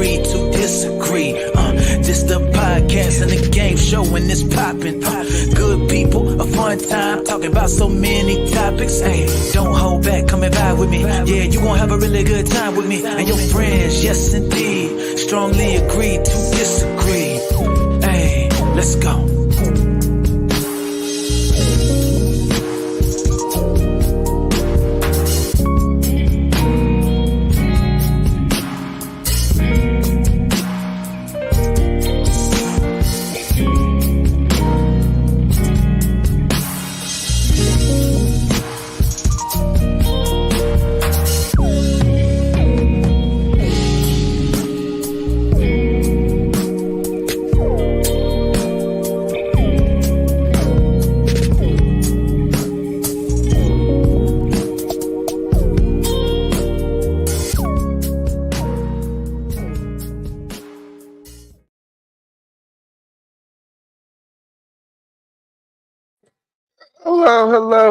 agree to disagree. This the podcast and the game show when it's popping. Good people, a fun time, talking about so many topics. Hey, don't hold back, come and vibe with me. Yeah, you gon' have a really good time with me and your friends. Yes, indeed, strongly agree to disagree. Hey, let's go.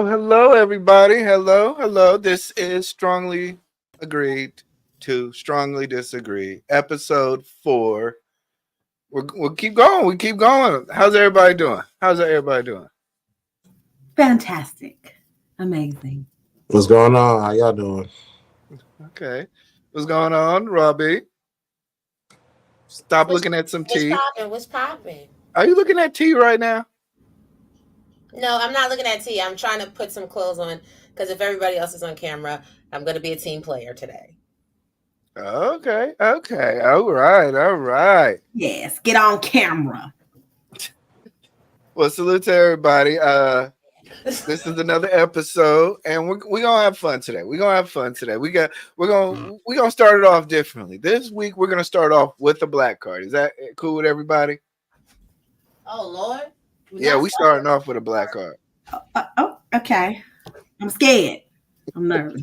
Hello, everybody. Hello. This is Strongly Agreed to Strongly Disagree, episode 4. We'll keep going. We keep going. How's everybody doing? Fantastic. Amazing. What's going on? How y'all doing? Okay. What's going on, Robbie? Stop looking at some tea. What's popping? Are you looking at tea right now? No, I'm not looking at tea. I'm trying to put some clothes on because if everybody else is on camera, I'm going to be a team player today. Okay. All right. Yes, get on camera. Well, salute to everybody. This is another episode, and we're gonna have fun today. We're gonna start it off differently. This week we're gonna start off with the black card. Is that cool with everybody? Oh Lord. We starting off with a black card. Okay. I'm scared. I'm nervous.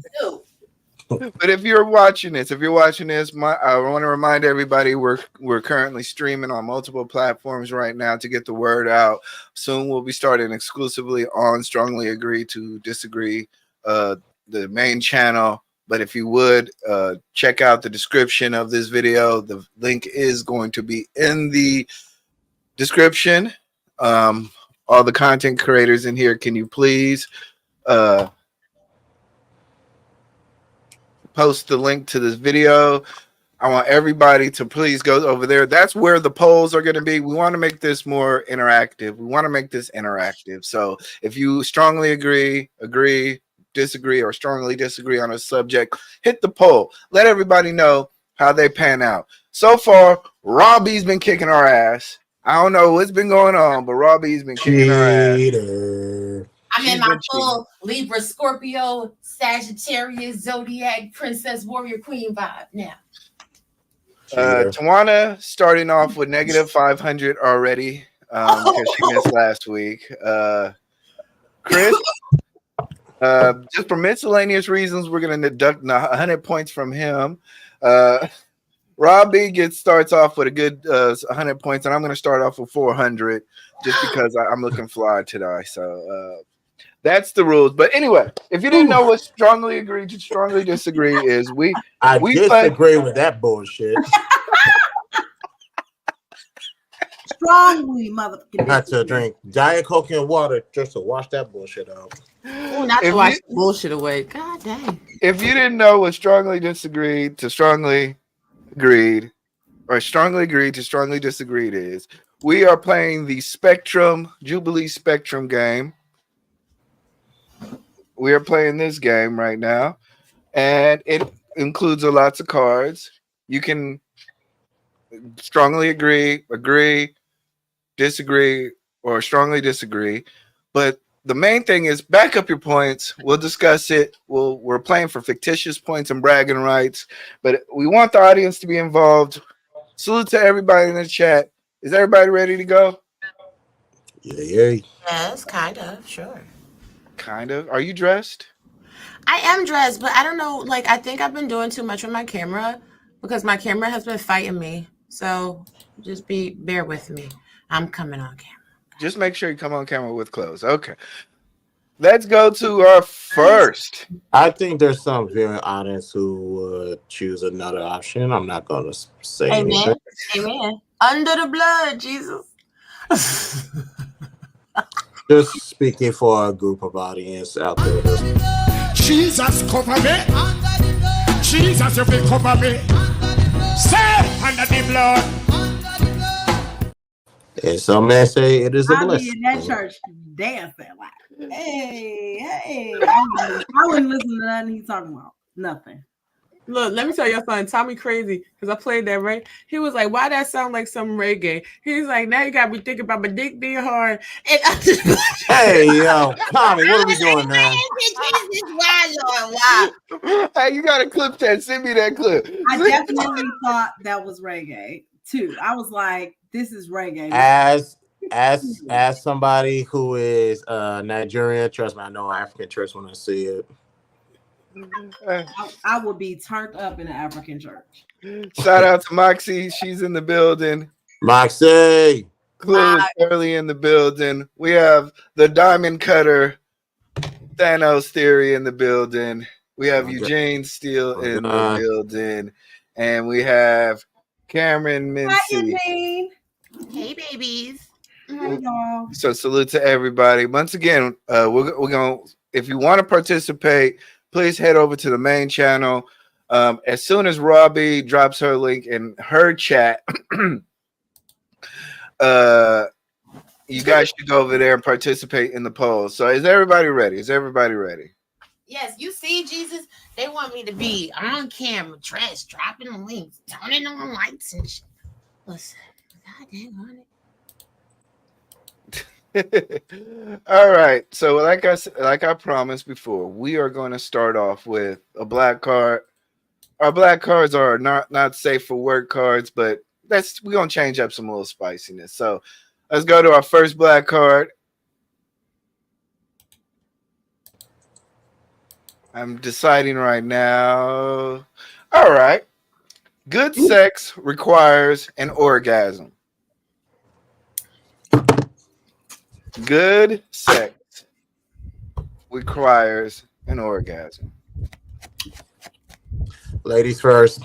But if you're watching this, I want to remind everybody we're currently streaming on multiple platforms right now to get the word out. Soon we'll be starting exclusively on Strongly Agree to Disagree, the main channel. But if you would check out the description of this video, the link is going to be in the description. All the content creators in here, can you please post the link to this video? I want everybody to please go over there. That's where the polls are going to be. We want to make this more interactive. So if you strongly agree, disagree, or strongly disagree on a subject, hit the poll. Let everybody know how they pan out. So far, Robbie's been kicking our ass. I don't know what's been going on, but Robbie's been kicking our ass. I'm in my full Libra, Scorpio, Sagittarius, Zodiac, Princess, Warrior, Queen vibe now. Tawana starting off with negative 500 already because she missed last week. Chris, just for miscellaneous reasons, we're going to deduct 100 points from him. Robbie starts off with a good 100 points, and I'm going to start off with 400 just because I'm looking fly today. So that's the rules. But anyway, if you didn't know what strongly agree to strongly disagree is, we disagree with that bullshit. Strongly, motherfucker. I had to drink Diet Coke and water just to wash that bullshit out. Not to wash bullshit away. God dang. If you didn't know what strongly disagreed to strongly agreed or strongly agreed to strongly disagreed is, we are playing the Jubilee Spectrum game. We are playing this game right now, and it includes lots of cards. You can strongly agree, disagree, or strongly disagree. But the main thing is back up your points. We'll discuss it. We're playing for fictitious points and bragging rights, but we want the audience to be involved. Salute to everybody in the chat. Is everybody ready to go? Yeah. Yes, kind of, sure. Kind of. Are you dressed? I am dressed, but I don't know. Like, I think I've been doing too much with my camera because my camera has been fighting me. So just bear with me. I'm coming on camera. Just make sure you come on camera with clothes. Okay. Let's go to our first. I think there's some viewing audience who would choose another option. I'm not going to say anything. Amen. Under the blood, Jesus. Just speaking for a group of audience out there. Jesus cover me. Jesus, you will cover me. Say under the blood. And some men say it is a I'll be blessing. in that church dancing like, hey. I wouldn't listen to nothing he's talking about. Nothing. Look, let me tell you something. Tommy crazy because I played that right. He was like, "Why that sound like some reggae?" He's like, "Now you got me thinking about my dick being hard." And I just, Hey, yo, Tommy, what are we doing now? why, Lord, why? Hey, you gotta clip that. Send me that clip. I definitely thought that was reggae too. I was like, this is reggae. As somebody who is Nigerian, trust me, I know African church when I see it. I would be turned up in an African church. Shout out to Moxie. She's in the building. Moxie. Clue is early in the building. We have the Diamond Cutter, Thanos Theory in the building. We have Eugene Steele in the building. And we have Cameron Hi, Mincy. Eugene. Hey, babies. Hey, y'all. So salute to everybody. Once again, we're going to, if you want to participate, please head over to the main channel. As soon as Robbie drops her link in her chat, you guys should go over there and participate in the poll. So is everybody ready? Yes, you see, Jesus, they want me to be on camera, dressed, dropping links, turning on lights and shit. Listen, God dang on it. All right. So like I promised before, we are going to start off with a black card. Our black cards are not safe for work cards, but we're going to change up some little spiciness. So let's go to our first black card. I'm deciding right now. All right. Good sex requires an orgasm. Good sex requires an orgasm. Ladies first,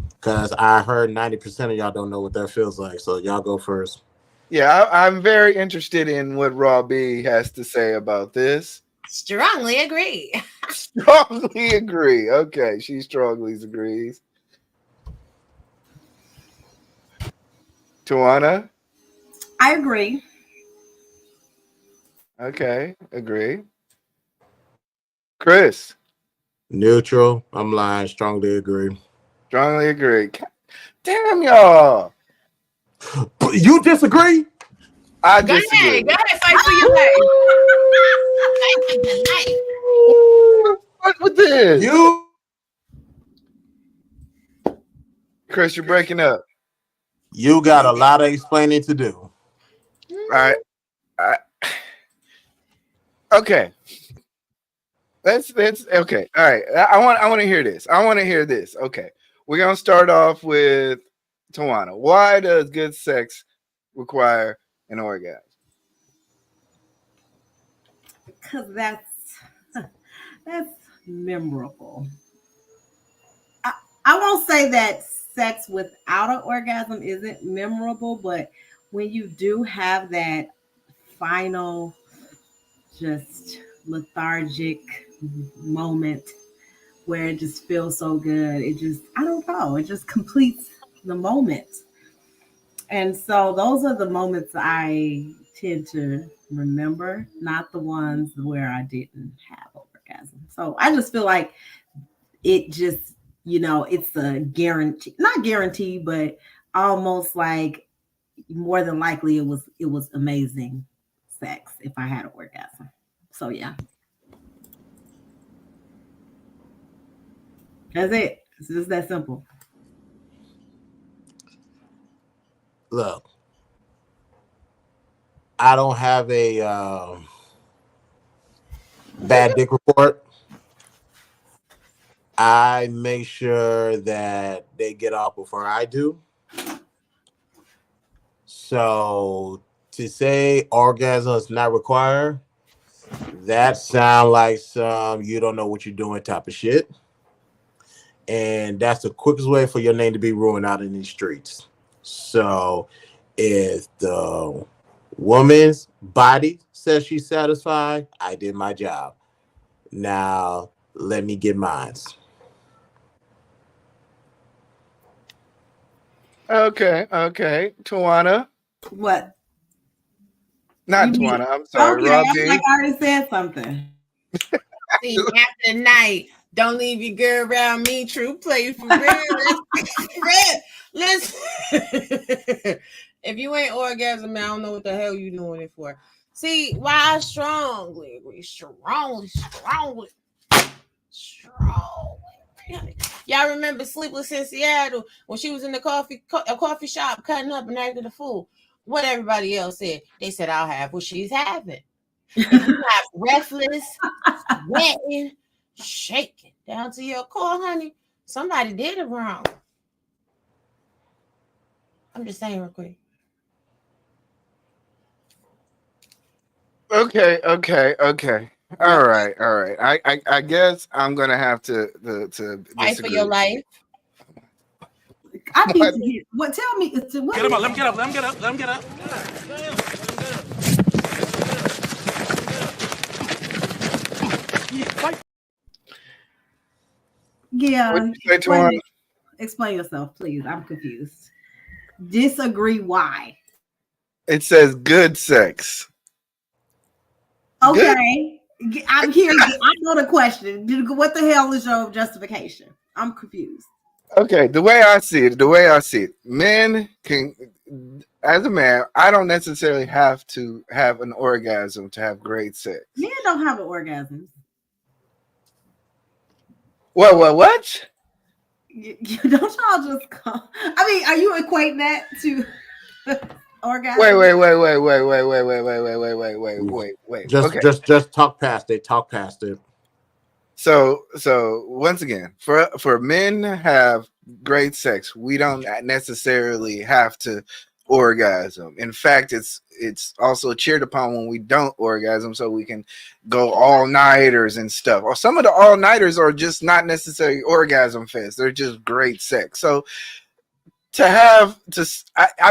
because I heard 90% of y'all don't know what that feels like. So y'all go first. Yeah, I'm very interested in what Raw B has to say about this. Strongly agree. Strongly agree. Okay, she strongly agrees. Tawana? I agree. Okay, agree. Chris? Neutral. I'm lying. Strongly agree. Strongly agree. Damn y'all. You disagree? I disagree. Go ahead, fight for your life. Fight for your life. What with this? You. Chris, you're breaking up. You got a lot of explaining to do. All right. Okay. That's okay. All right. I want to hear this. Okay. We're gonna start off with Tawana. Why does good sex require an orgasm? Because that's memorable. I won't say that sex without an orgasm isn't memorable, but when you do have that final just lethargic moment where it just feels so good, it just, I don't know, it just completes the moment. And so those are the moments I tend to remember, not the ones where I didn't have orgasm. So I just feel like it just, it's a guarantee, not guarantee, but almost like more than likely it was amazing sex if I had an orgasm. So yeah. That's it. It's just that simple. Look, I don't have a bad dick report. I make sure that they get off before I do. So to say orgasm is not required, That sound like some you don't know what you're doing type of shit. And that's the quickest way for your name to be ruined out in these streets. So if the woman's body says she's satisfied, I did my job. Now let me get mine. Okay, Tawana. What? Not You mean- Tawana, I'm sorry, Okay, Rob I D. feel like I already said something. See, after the night, don't leave your girl around me. True play for real. Listen. If you ain't orgasm, I don't know what the hell you doing it for. See, why I strongly agree. Strongly. Y'all remember Sleepless in Seattle when she was in the coffee shop cutting up and acting a fool? What everybody else said. They said, I'll have what she's having. If you have breathless, sweating, shaking down to your core, honey, somebody did it wrong. I'm just saying real quick. Okay. All right. I guess I'm gonna have to Fight for your life. I need to hear. What? Tell me. What Get him up. Let him get up. Let him get up. Let him get up. Yeah. What you say, Tawana? Explain yourself, please. I'm confused. Disagree. Why? It says good sex. Okay. I'm here. I know the question. What the hell is your justification? I'm confused. Okay, the way I see it, men can, as a man, I don't necessarily have to have an orgasm to have great sex. Men don't have an orgasm. What? You don't y'all just call? I mean, are you equating that to orgasm? Wait. Just talk past it. Talk past it. So once again, for men to have great sex, we don't necessarily have to orgasm. In fact, it's also cheered upon when we don't orgasm, so we can go all nighters and stuff. Or some of the all nighters are just not necessarily orgasm fest; they're just great sex. So I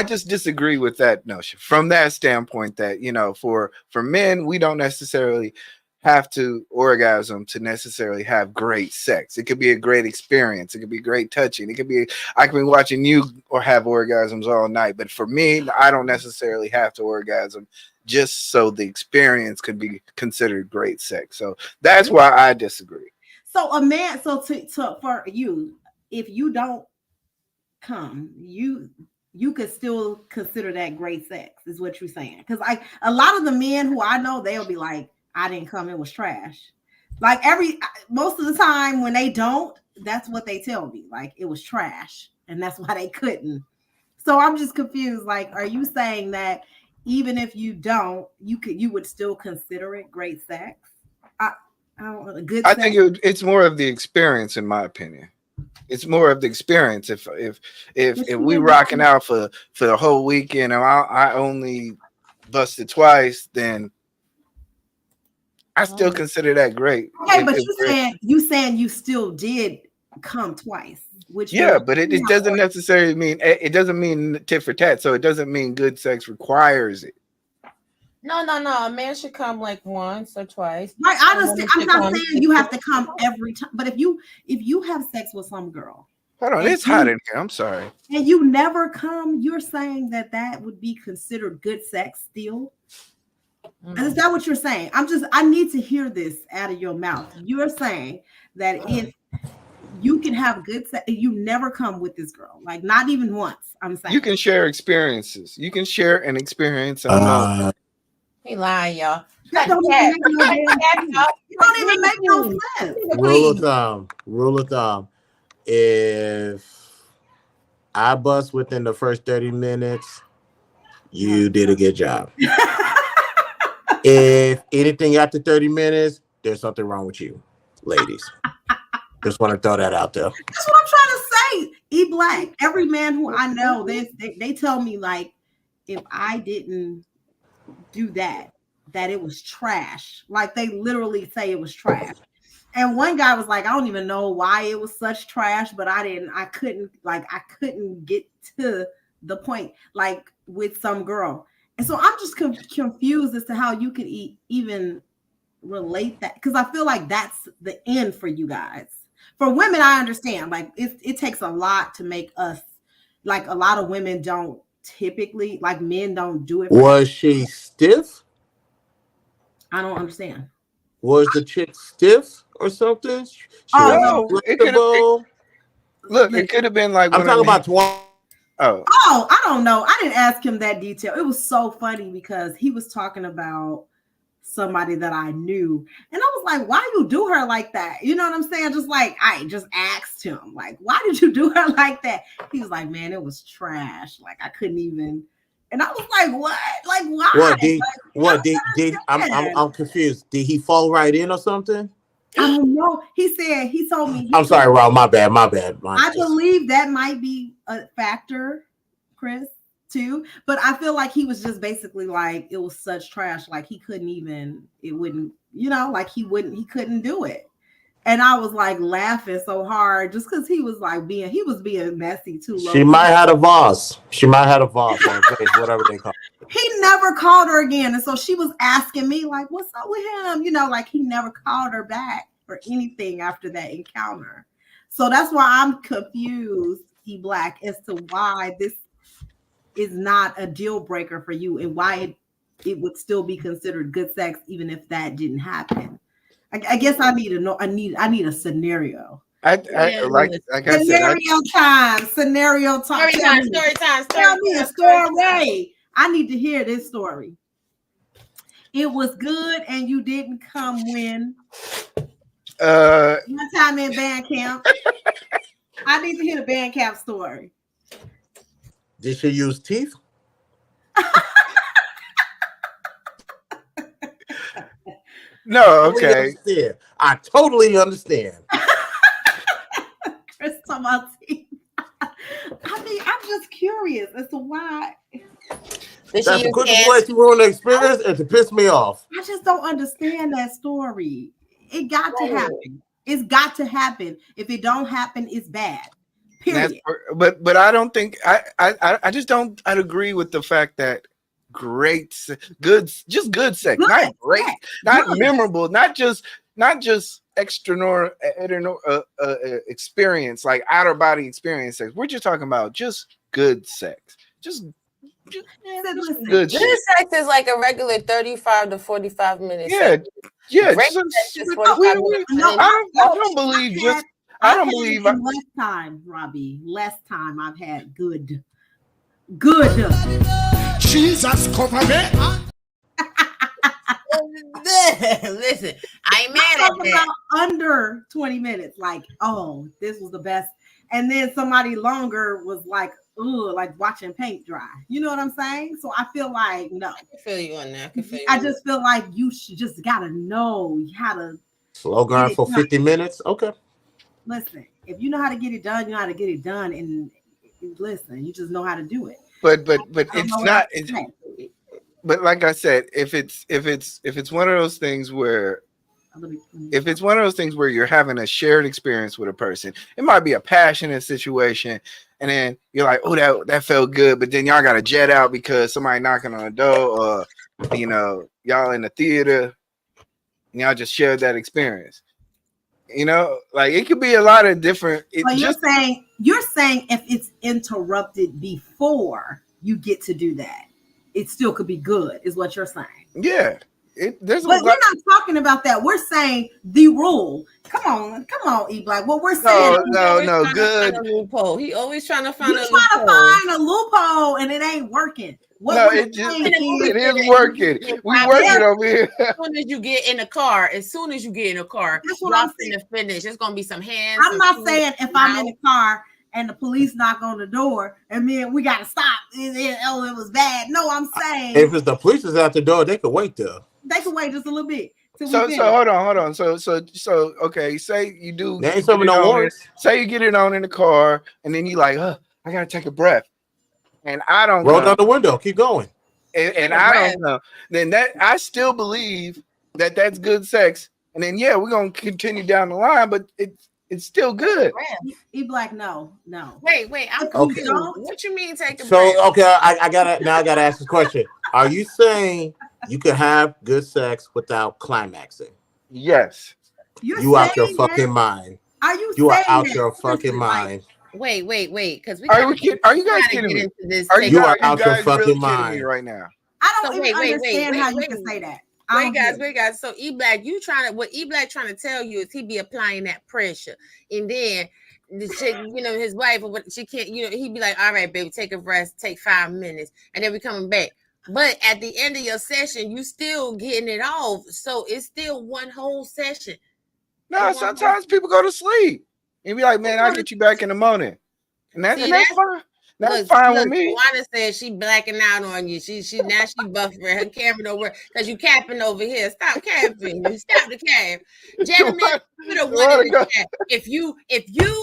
just disagree with that notion from that standpoint that, you know, for men, we don't necessarily have to orgasm to necessarily have great sex. It could be a great experience. It could be great touching. It could be, I could be watching you or have orgasms all night. But for me, I don't necessarily have to orgasm just so the experience could be considered great sex. So that's why I disagree. So a man, so for you, if you don't come, you could still consider that great sex, is what you're saying. Because a lot of the men who I know, they'll be like, I didn't come, it was trash. Like most of the time when they don't, that's what they tell me. Like it was trash, and that's why they couldn't. So I'm just confused. Like, are you saying that even if you don't, you would still consider it great sex? I don't know, good sex? I think it's more of the experience, in my opinion. It's more of the experience. If we rocking out for the whole weekend and I only busted twice, then I still consider that great. Okay, but you saying you still did come twice, which but it doesn't necessarily mean, it doesn't mean tit for tat. So it doesn't mean good sex requires it. No. A man should come like once or twice. Right, I understand. I'm not saying you have to come every time, but if you have sex with some girl, hold on, it's hot in here. I'm sorry. And you never come, you're saying that would be considered good sex still? Is that what you're saying? I need to hear this out of your mouth. You're saying that if you can have good sex, you never come with this girl, like not even once. I'm saying you can share experiences. You can share an experience. He lying, y'all. That don't even make no sense. Rule of thumb. If I bust within the first 30 minutes, you did a good job. If anything after 30 minutes, there's something wrong with you, ladies. Just want to throw that out there. That's what I'm trying to say. E Black. Every man who I know, they tell me, like, if I didn't do that that it was trash. Like they literally say it was trash. And one guy was like, I don't even know why it was such trash, but I couldn't get to the point, like with some girl. And so I'm just confused as to how you could even relate that, because I feel like that's the end for you guys. For women, I understand, like it takes a lot to make us, like a lot of women don't typically, like men don't do it. Was she stiff? I don't understand. Was the chick stiff or something? She No, was it could have been like I'm talking about Oh, I don't know. I didn't ask him that detail. It was so funny because he was talking about somebody that I knew, and I was like, why you do her like that? You know what I'm saying? Just like, I just asked him, like, why did you do her like that? He was like, man, it was trash. Like I couldn't even. And I was like, what? Like, why? I'm confused. Did he fall right in or something? I don't know. He told me. I'm sorry, Rob. My bad. I believe that might be a factor, Chris, too. But I feel like he was just basically like, it was such trash. Like he couldn't even, it wouldn't, like he couldn't do it. And I was like laughing so hard just because he was being messy too. She might have a Voss. She might have a Voss on face, whatever they call it. He never called her again. And so she was asking me, like, what's up with him? Like he never called her back or anything after that encounter. So that's why I'm confused, E Black, as to why this is not a deal breaker for you and why it would still be considered good sex even if that didn't happen. I guess I need to know. I need a scenario. Scenario time. Story time. Tell me a story. I need to hear this story. It was good and you didn't come when. One time in band camp. I need to hear the band camp story. Did she use teeth? No, okay. I totally understand. Chris talking about teeth. I mean, I'm just curious as to why. That's the quickest way to ruin the experience and to piss me off. I just don't understand that story. It got to happen. It's got to happen. If it don't happen, it's bad. Period. But I don't think I just don't. I'd agree with the fact that good sex, not great, not memorable, not just extra experience, like outer body experience sex. We're just talking about just good sex, just good. Good sex is like a regular 35 to 45 minutes. Yeah. I don't believe just. I don't believe less time, Robbie. Less time. I've had good. Jesus cover me. Listen, I ain't mad at that. Under 20 minutes, like, oh, this was the best. And then somebody longer was like, ooh, like watching paint dry. You know what I'm saying? So I feel like, no. I can feel you on that. I just feel like you just gotta know how to slow grind for 50 minutes. Okay. Listen, if you know how to get it done, you know how to get it done. And listen, you just know how to do it. But it's not. But like I said, if it's one of those things where you're having a shared experience with a person, it might be a passionate situation, and then you're like, oh, that felt good, but then y'all got to jet out because somebody knocking on the door, or y'all in the theater, and y'all just shared that experience. Like it could be a lot of different. You're saying if it's interrupted before you get to do that, it still could be good, is what you're saying. Yeah. But we're not talking about that. We're saying the rule. Come on, E Black. What we're saying. No, good. Loophole. He always trying to find a loophole. Trying to find a loophole, and it ain't working. It is working. We working over here. As soon as you get in a car, that's what I'm saying. To finish. It's gonna be some hands. I'm not saying if I'm in the car and the police knock on the door and then we gotta stop. It was bad. No, I'm saying if it's the police is at the door, they could wait there. They can wait just a little bit. So hold on. So okay, say you do. There ain't something no worries. Say you get it on in the car, and then you like, I gotta take a breath, and I don't roll down the window. Keep going. and I don't know, then that I still believe that that's good sex. And then yeah, we're gonna continue down the line, but it's still good. E-Black, no. Wait, I'm confused. What you mean take a breath? So okay, I gotta ask this question. Are you saying you can have good sex without climaxing? Yes. You out your fucking mind. Are you? You are out your fucking mind. Wait, because are you guys kidding me? You are out your fucking really mind kidding me right now? I don't even understand how you can say that. Wait, guys. So E-Black, what E-Black trying to tell you is he be applying that pressure, and then the chick, his wife, or what she can't, he'd be like, all right, baby, take a rest, take 5 minutes, and then we coming back. But at the end of your session, you still getting it off, so it's still one whole session. No, sometimes people go to sleep and be like, man, I'll get you back in the morning, and that's fine. That's fine with me. Wanda said she blacking out on you. She buffering. Her camera don't work because you capping over here. Stop capping. Stop the cap. Gentlemen, put a 1 in the chat. If you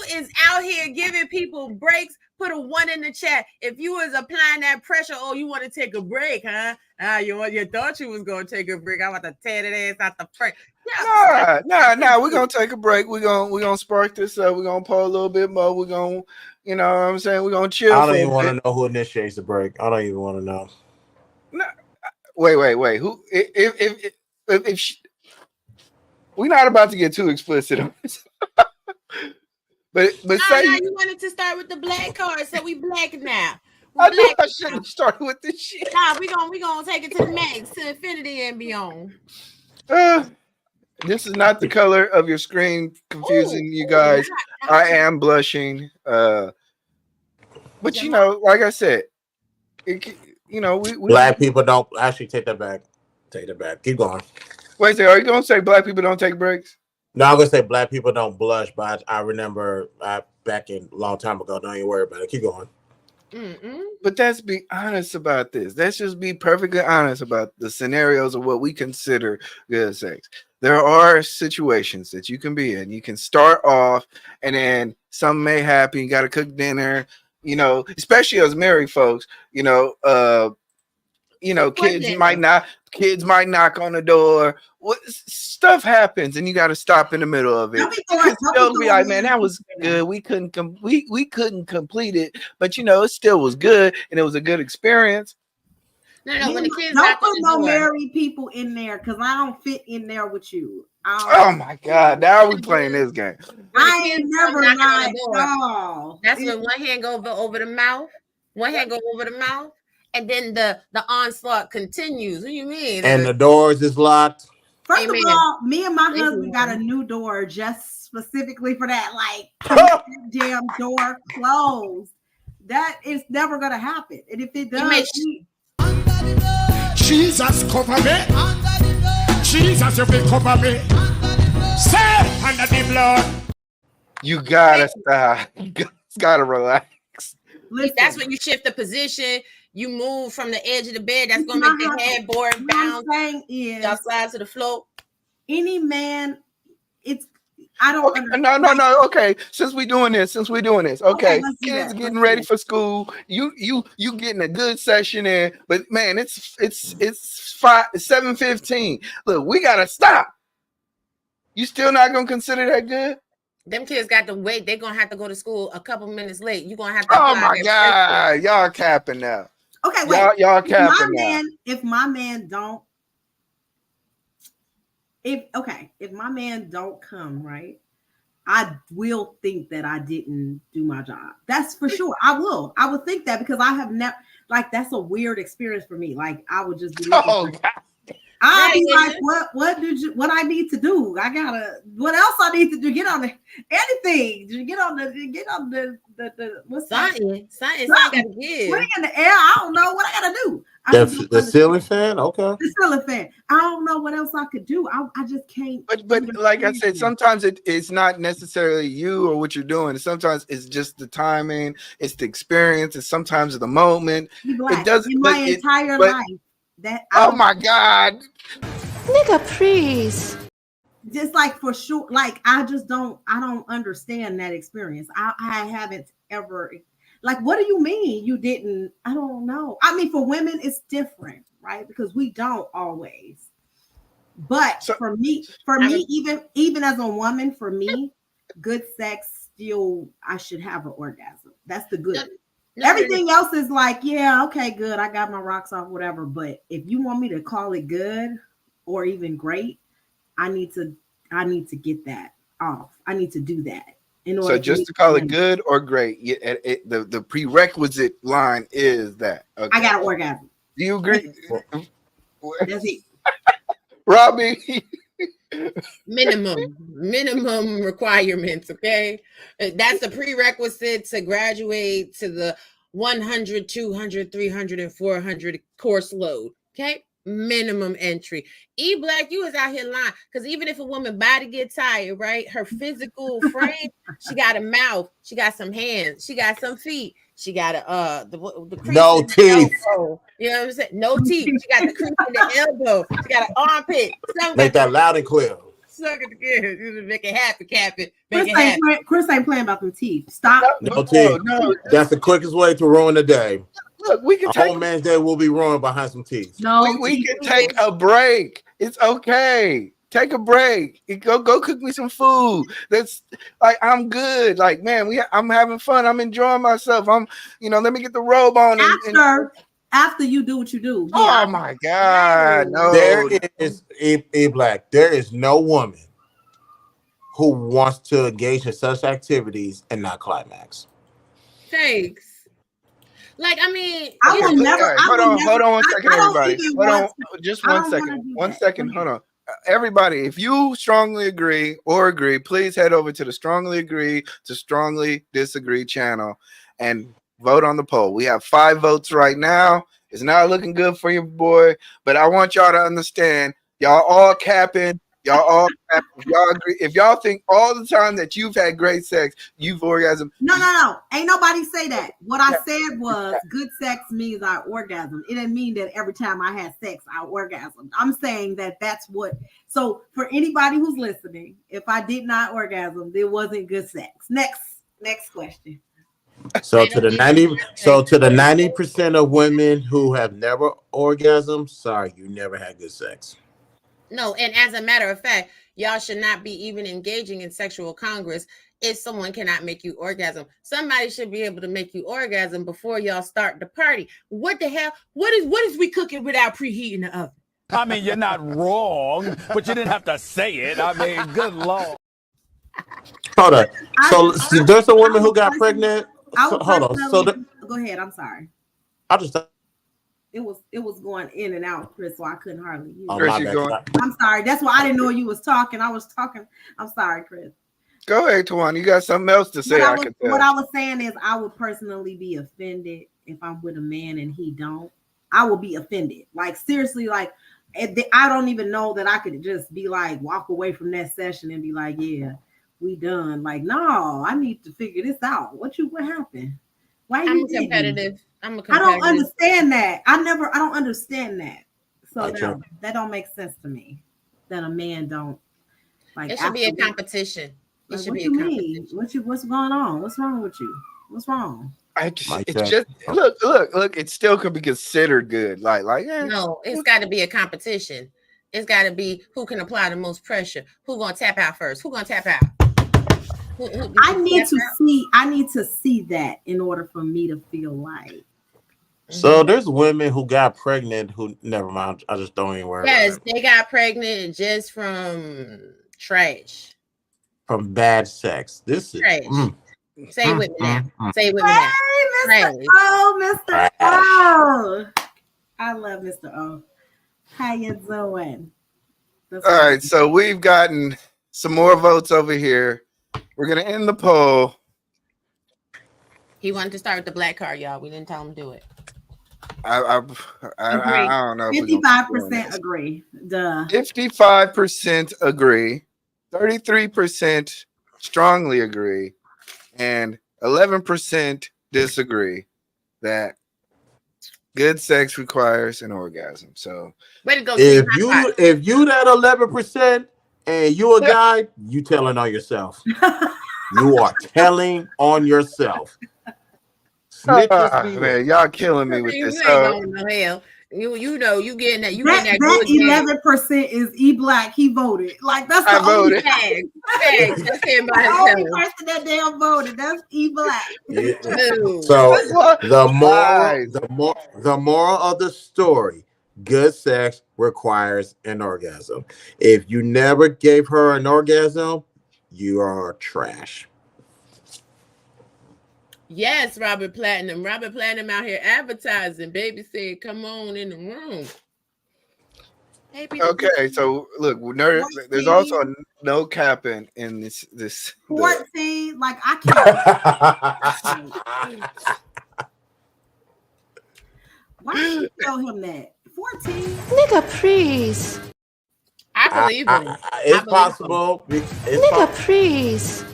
is out here giving people breaks, put a 1 in the chat. If you is applying that pressure, you want to take a break, huh? You thought you was gonna take a break. I want to tear that ass out the front. Nah. We're gonna take a break. We're gonna spark this up. We're gonna pull a little bit more. We're gonna, you know what I'm saying? We're gonna chill. I don't even want to know who initiates the break. I don't even want to know. No, wait. Who? If we're not about to get too explicit on this. but say you wanted to start with the black card, so we black now. I knew I shouldn't have started with this shit. Nah, we gonna take it to the max, to infinity and beyond. This is not the color of your screen, confusing you guys. I am blushing. But like I said, we black people don't actually take that back. Take that back. Keep going. Wait, are you gonna say black people don't take breaks? No, I'm gonna say black people don't blush, but I remember back in a long time ago. Don't even worry about it. Keep going. But let's be honest about this. Let's just be perfectly honest about the scenarios of what we consider good sex. There are situations that you can be in. You can start off, and then something may happen. You got to cook dinner. Especially as married folks. Kids might knock on the door. Stuff happens, and you got to stop in the middle of it. You can still be like, man, that was good. We couldn't complete it, but it still was good, and it was a good experience. No, when the kids don't put no married people in there because I don't fit in there with you. Oh my God! Now we playing this game. I ain't never lied. No. That's when one hand go over the mouth, and then the onslaught continues. What do you mean? And the doors is locked. First of all, me and my husband got a new door just specifically for that. Like, damn door closed. That is never gonna happen. And if it does, Jesus cover me. Jesus, you will cover me. Stay under the blood. You gotta stop. You gotta relax. Listen, that's when you shift the position. You move from the edge of the bed. That's gonna make the headboard bounce. Y'all slide to the floor. Any man, I don't. Okay, no. Okay, since we doing this. Okay, kids getting ready for school. You getting a good session in, but man, it's 7:15. Look, we gotta stop. You still not gonna consider that good? Them kids got to wait. They're gonna have to go to school a couple minutes late. You're gonna have to. Oh my God, y'all capping now. Okay, wait. Y'all capping now. If my man don't come, right, I will think that I didn't do my job. That's for sure. I would think that because I have never, that's a weird experience for me. Like, I would just be God. I'd be like, what I need to do? What else I need to do? Get on anything. Get on the what's something gotta give. Put it in the air. I don't know what I gotta do. The ceiling fan? Okay. The ceiling fan. I don't know what else I could do. I just can't. But like I said, sometimes it's not necessarily you or what you're doing. Sometimes it's just the timing, it's the experience, it's sometimes the moment. It doesn't in my entire life. Oh my God. Nigga, please. Just like for sure, like I don't understand that experience. I haven't ever, Like, what do you mean you didn't? I don't know. I mean, for women, it's different, right? Because we don't always. But So- for me, even as a woman, for me, good sex still I should have an orgasm. That's the good. Everything else is like, yeah, okay, good. I got my rocks off, whatever. But if you want me to call it good or even great, I need to get that off. I need to do that in order. So just to call it good or great, the prerequisite line is that I got an orgasm. Do you agree? That's it. Robbie. minimum requirements. Okay, that's the prerequisite to graduate to the 100, 200, 300, and 400 course load. Okay, minimum entry. Black, you was out here lying, because even if a woman body get tired, right, her physical frame, she got a mouth, she got some hands, she got some feet, she got the crease no teeth. Elbow. You know what I'm saying? No teeth. She got the crease in the elbow. She got an armpit. Make that loud and clear. Suck it again. Make it happen, Captain. Chris ain't playing about them teeth. Stop. No teeth. No. That's the quickest way to ruin the day. Look, we can a whole man's day will be ruined behind some teeth. No, we can take a break. It's okay. Take a break. Go cook me some food. That's like, I'm good. Like, man, I'm having fun. I'm enjoying myself. Let me get the robe on. After you do what you do. Oh my God. No. There is a Black. There is no woman who wants to engage in such activities and not climax. Thanks. Like, I mean, I will never. Right, hold on 1 second, everybody. Hold on, just 1 second. 1 second. Hold on. Everybody, if you strongly agree, please head over to the Strongly Agree to Strongly Disagree channel and vote on the poll. We have 5 votes right now. It's not looking good for your boy, but I want y'all to understand, y'all all capping. Y'all all capping. If y'all agree, if y'all think all the time that you've had great sex, you've orgasm. No. Ain't nobody say that. What I said was good sex means I orgasm. It didn't mean that every time I had sex, I orgasmed. I'm saying that's what. So for anybody who's listening, if I did not orgasm, there wasn't good sex. Next question. So to the 90% of women who have never orgasmed, sorry, you never had good sex. No, and as a matter of fact, y'all should not be even engaging in sexual congress if someone cannot make you orgasm. Somebody should be able to make you orgasm before y'all start the party. What the hell? What is we cooking without preheating the oven? I mean, you're not wrong, but you didn't have to say it. I mean, good Lord. Hold on. So there's some women who got pregnant. Hold on. Go ahead. I'm sorry. It was going in and out, Chris, so I couldn't hardly hear. I'm sorry. That's why I didn't know you was talking. I was talking. I'm sorry, Chris. Go ahead, Tawana. You got something else to say? What I was saying is I would personally be offended if I'm with a man and he don't. I will be offended. Like, seriously, like, I don't even know that I could just be like, walk away from that session and be like, yeah, we done. Like, no, I need to figure this out. What happened? Why I'm competitive. I don't understand that. I don't understand that. So that don't make sense to me. That a man don't like. It should be a competition. It should be a competition. What's going on? What's wrong with you? What's wrong? Look. It still could be considered good. No, it's got to be a competition. It's got to be who can apply the most pressure. Who gonna tap out first? Who gonna tap out? I need to see that in order for me to feel right. So there's women who got pregnant who, never mind, I just don't even worry. Yes, they got pregnant just from trash. From bad sex. This is trash. Say it with me now. Say it with me now. Mr. O. I love Mr. O. How you doing? All right, so we've gotten some more votes over here. We're gonna end the poll. He wanted to start with the black card, y'all. We didn't tell him to do it. I don't know. 55% agree. Duh. 55% agree. 33% strongly agree, and 11% disagree that good sex requires an orgasm. So, way to go. If you that 11%. And you a guy, you telling on yourself. You are telling on yourself. Snitches be Man, y'all killing me with You this. ain't So going to hell. You know you getting that That good game. 11% is E Black. He voted. Like that's I the only voted. Thanks. That's him by the only himself. person that damn voted. That's E Black. Yeah. Boo. So the Lies. moral of the story: good sex requires an orgasm. If you never gave her an orgasm, you are trash. Yes, Robert Platinum. Robert Platinum out here advertising. Baby said, "Come on in the room." Hey, Okay, so look, there's also no capping in this. 14. Like I can't. Why did you tell him that? 14. Nigga, please. I believe him. It's possible. Nigga, please.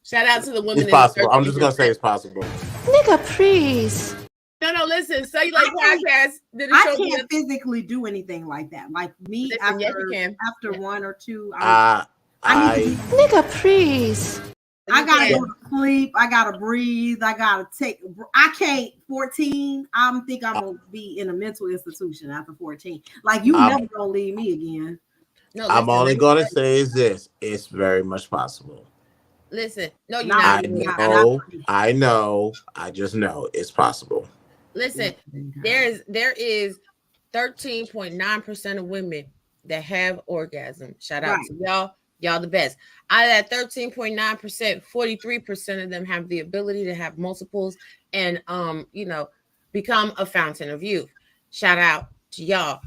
Shout out to the women. It's possible. I'm just gonna say it's possible. Nigga, please. No, listen. Cellulite Podcast did a I show. can't physically do anything like that. Like me, Listen, yes, you can. after one or two, Nigga, please. I gotta go to sleep. I gotta breathe. I gotta take. I can't. 14. I think I'm gonna be in a mental institution after 14. Like you never gonna leave me again. No, I'm only gonna say is this: it's very much possible. Listen, no, you're not. I know. I just know it's possible. Listen, there is 13.9% of women that have orgasm. Shout out to y'all. Y'all the best. Out of that 13.9%, 43% of them have the ability to have multiples and become a fountain of youth. Shout out to y'all.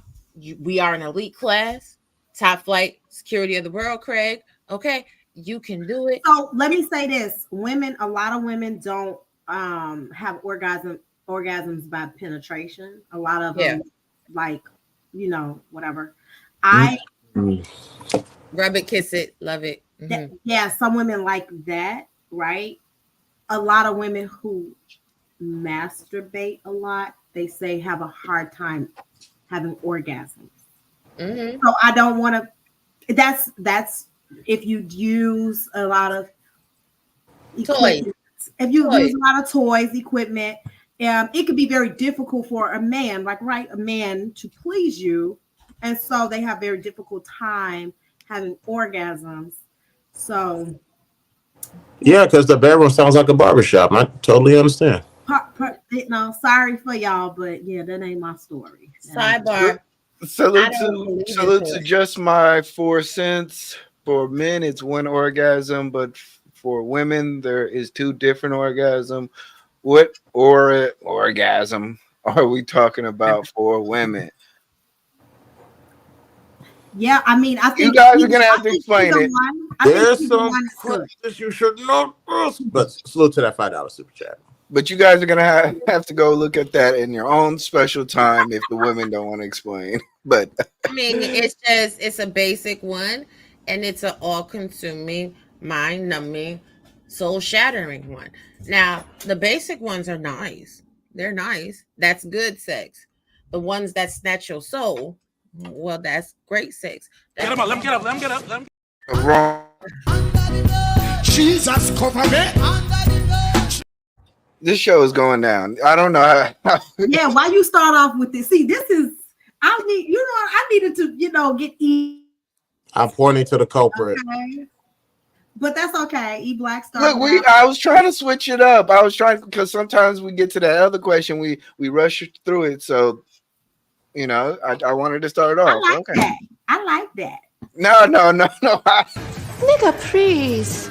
We are an elite class, top flight security of the world, Craig. Okay, you can do it. So let me say this: a lot of women don't have orgasms by penetration. A lot of them, like whatever. Rub it, kiss it, love it. Yeah, some women like that, right? A lot of women who masturbate a lot, they say have a hard time having orgasms. So I don't want to. That's if you use a lot of equipment. If you use a lot of toys, equipment, it could be very difficult for a man, a man to please you, and so they have very difficult time having orgasms. So yeah, because the bedroom sounds like a barbershop. I totally understand. No, sorry for y'all, but yeah, that ain't my story. Sidebar. Salute to just my 4 cents. For men, it's one orgasm, but for women, there is 2 different orgasms. What orgasm are we talking about for women? Yeah, I mean, I think you guys are gonna have to explain it. There's some questions you should know, but salute to that $5 super chat. But you guys are gonna have to go look at that in your own special time if the women don't want to explain. But I mean, it's a basic one, and it's an all-consuming, mind-numbing, soul-shattering one. Now, the basic ones are nice. They're nice. That's good sex. The ones that snatch your soul, well, that's great sex. Get him up. Let him get up. Let him get up. Let him. Wrong. Jesus, cover me. This show is going down. I don't know how. Yeah, why you start off with this? See, this is I needed to get I'm pointing to the culprit. Okay. But that's okay. E Black started. Look, I was trying to switch it up. I was trying because sometimes we get to that other question, we rush through it. So, I wanted to start off. I like that. I like that. No. Nigga, please.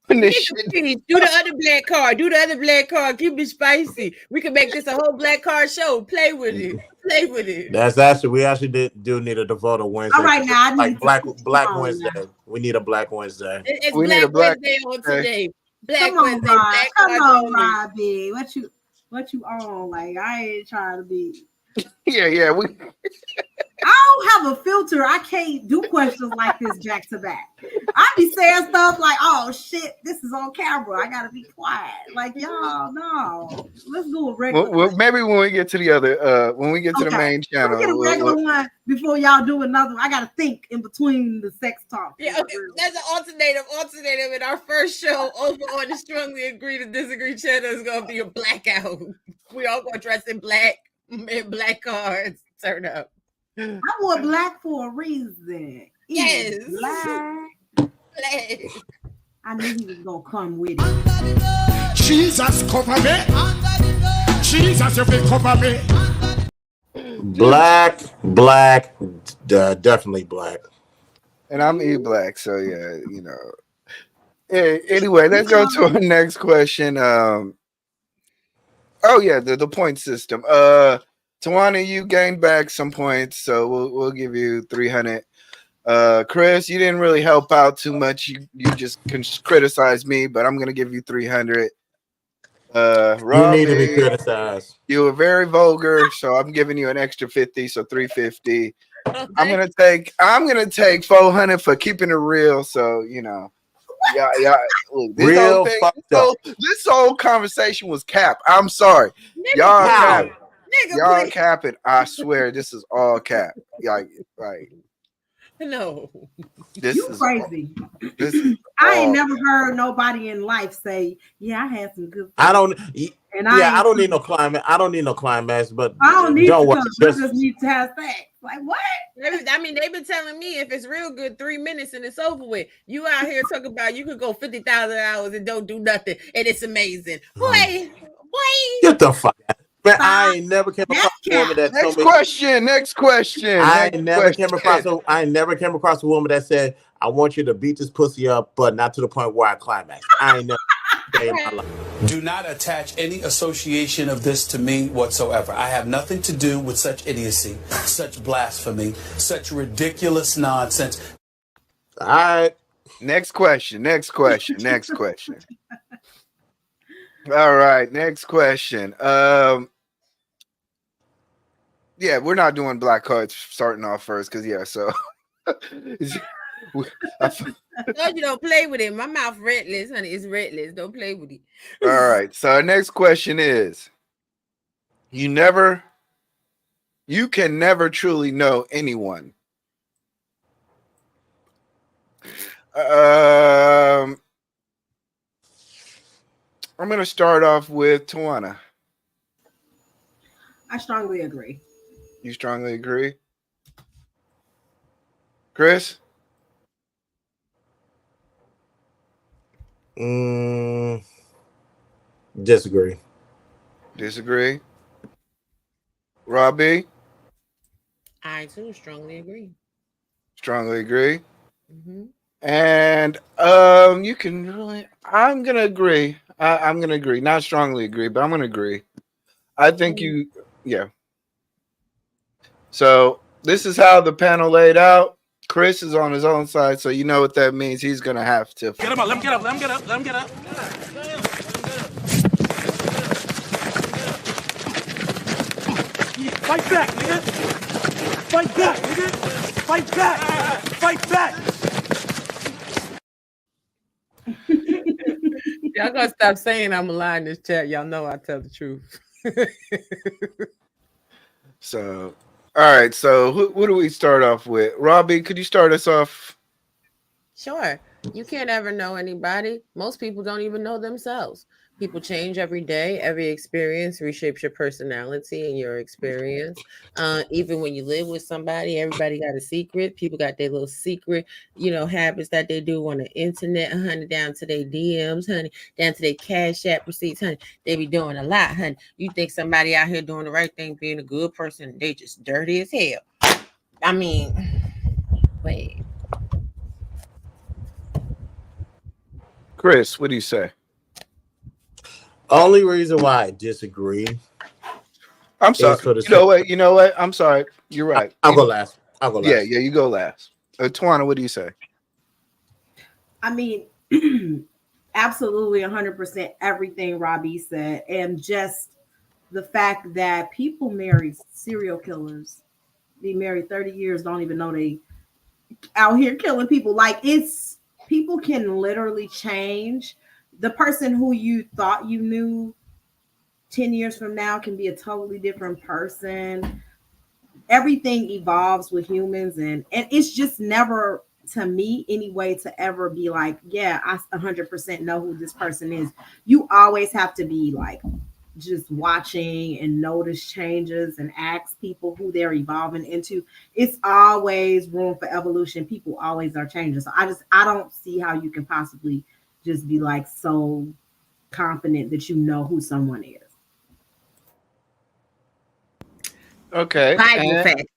Do the other black card. Do the other black card. Keep it spicy. We can make this a whole black card show. Play with it. That's actually we do need a devote Wednesday. All right, now I need Black Wednesday. Now. We need a Black Wednesday. It's Black Wednesday on today. Black Wednesday. Come on, Robbie. What you on? Like I ain't trying to be. Yeah. I don't have a filter. I can't do questions like this back to back. I be saying stuff like, "Oh shit, this is on camera. I gotta be quiet." Like y'all, no. Let's do a regular. Well, maybe when we get to the other, when we get to the main Let me get a channel, regular one before y'all do another. I gotta think in between the sex talk. Yeah, okay. That's an alternative in our first show over on the Strongly Agree to Disagree channel is gonna be a blackout. We all gonna dress in black cards. Turn up. I wore black for a reason. Yes. Black. I knew he was gonna come with it. Jesus cover me. Jesus, if you cover me. Black, definitely black. and I'm black, so yeah, you know. Anyway, let's go to our next question. Oh yeah, the point system. Tawana, you gained back some points, so we'll give you 300. Chris, you didn't really help out too much. You just criticized me, but I'm gonna give you 300. Robbie, You need to be criticized. You were very vulgar, so I'm giving you an extra 50, so 350. Okay. I'm gonna take 400 for keeping it real. So you know, yeah. Look, this whole conversation was cap. I'm sorry, y'all cap. Y'all capping. I swear, this is all cap. Like no. This you is crazy. This is I ain't never heard nobody in life say, "Yeah, I had some good." I don't. And I don't need no climax. I don't need no climax, but I don't need don't to worry. I just need to have sex. Like what? I mean, they've been telling me if it's real good, 3 minutes and it's over with. You out here talking about you could go 50,000 hours and don't do nothing, and it's amazing. Boy, get the fuck out. Man, I ain't never came across a woman that next question. I never came across a woman that said, "I want you to beat this pussy up, but not to the point where I climax." I ain't never day in my life. Do not attach any association of this to me whatsoever. I have nothing to do with such idiocy, such blasphemy, such ridiculous nonsense. All right. Next question. All right. Next question. Yeah, we're not doing black cards starting off first because so I told you don't play with it. My mouth redless, honey. It's redless. Don't play with it. All right. So our next question is: you can never truly know anyone. I'm gonna start off with Tawana. I strongly agree. You strongly agree, Chris? Disagree. Robbie? I too strongly agree. Mm-hmm. And you can really. I'm gonna agree. I'm gonna agree. Not strongly agree, but I'm gonna agree. I think you. Yeah. So this is how the panel laid out. Chris is on his own side, so you know what that means. He's gonna have to Get him up. Let him get up. Let him get up. Fight back, nigga. Fight back. Y'all gotta stop saying I'm a lie in this chat. Y'all know I tell the truth. So, all right. So, who do we start off with? Robbie, could you start us off? Sure. You can't ever know anybody. Most people don't even know themselves. People change every day. Every experience reshapes your personality and your experience. Even when you live with somebody, everybody got a secret. People got their little secret, habits that they do on the internet, honey, down to their DMs, honey, down to their Cash App receipts, honey. They be doing a lot, honey. You think somebody out here doing the right thing, being a good person, they just dirty as hell. I mean, wait. Chris, what do you say? Only reason why I disagree. I'm sorry. You know what? I'm sorry. You're right. I'll go last. Yeah, you go last. Tawana, what do you say? I mean, absolutely 100% everything Robbie said. And just the fact that people marry serial killers be married 30 years, don't even know they out here killing people. Like, it's people can literally change. The person who you thought you knew 10 years from now can be a totally different person. Everything evolves with humans, and it's just never, to me anyway, to ever be like, yeah, I 100% know who this person is. You always have to be like just watching and notice changes and ask people who they're evolving into. It's always room for evolution. People always are changing. So I don't see how you can possibly just be like so confident that you know who someone is. Okay. Bible fact.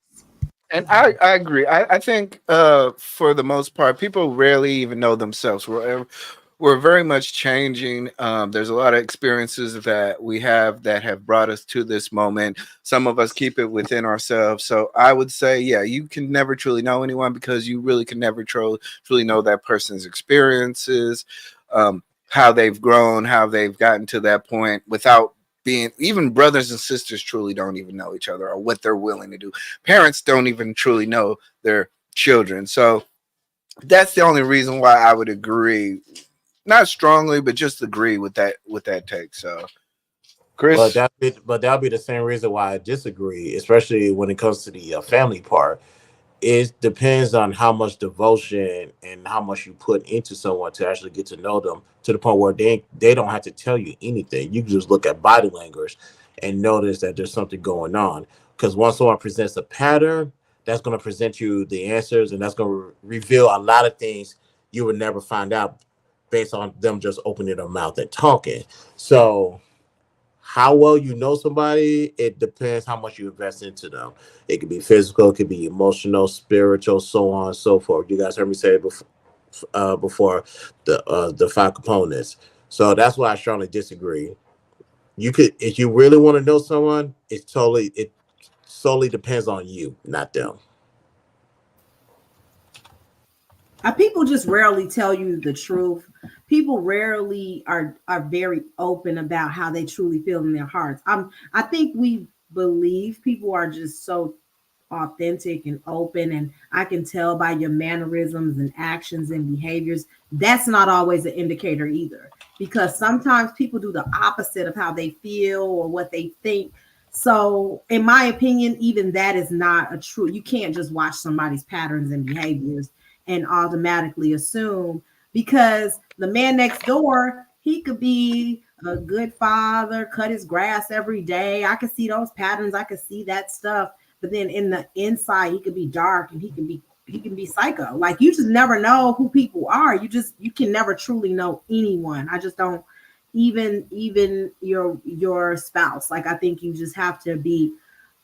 And I agree. I think for the most part, people rarely even know themselves. We're very much changing. There's a lot of experiences that we have that have brought us to this moment. Some of us keep it within ourselves. So I would say, yeah, you can never truly know anyone because you really can never truly know that person's experiences, how they've grown, how they've gotten to that point without being, even brothers and sisters truly don't even know each other or what they're willing to do. Parents don't even truly know their children. So that's the only reason why I would agree, not strongly, but just agree with that take. So But Chris. that'll be the same reason why I disagree, especially when it comes to the family part. It depends on how much devotion and how much you put into someone to actually get to know them to the point where they don't have to tell you anything. You can just look at body language and notice that there's something going on. Because once someone presents a pattern, that's going to present you the answers, and that's going to reveal a lot of things you would never find out based on them just opening their mouth and talking. So how well you know somebody, it depends how much you invest into them. It could be physical, it could be emotional, spiritual, so on and so forth. You guys heard me say it before the five components. So that's why I strongly disagree. You could, if you really want to know someone, it solely depends on you, not them. People just rarely tell you the truth. People rarely are very open about how they truly feel in their hearts. I think we believe people are just so authentic and open, and I can tell by your mannerisms and actions and behaviors. That's not always an indicator either, because sometimes people do the opposite of how they feel or what they think. So in my opinion, even that is not a true. You can't just watch somebody's patterns and behaviors and automatically assume, because the man next door, he could be a good father, cut his grass every day. I could see those patterns, I could see that stuff. But then in the inside, he could be dark and he can be psycho. Like, you just never know who people are. You can never truly know anyone. I just don't. Even your spouse. Like, I think you just have to be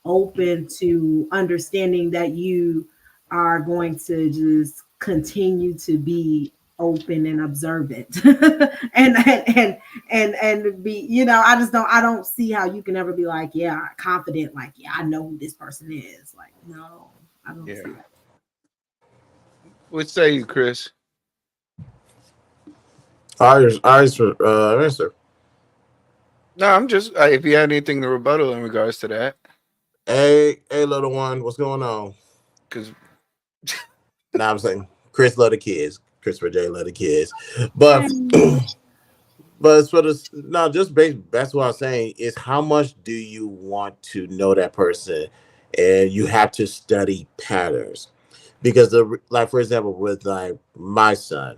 open to understanding that you are going to just continue to be open and observant and be, I don't see how you can ever be like, yeah, confident, like, yeah, I know who this person is. Like, no, I don't Yeah. see that. What say you, Chris? I answer. No, I'm just if you had anything to rebuttal in regards to that, Hey, little one, what's going on? because Now I'm saying Chris love the kids. Christopher J love the kids. But but it's for this, no, just based, that's what I'm saying is how much do you want to know that person, and you have to study patterns because like for example with like my son,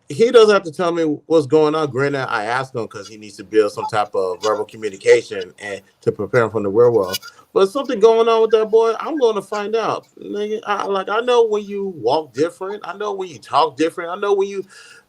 he doesn't have to tell me what's going on. Granted, I ask him because he needs to build some type of verbal communication and to prepare him for the real world. But something going on with that boy, I'm going to find out. I know when you walk different. I know when you talk different. I know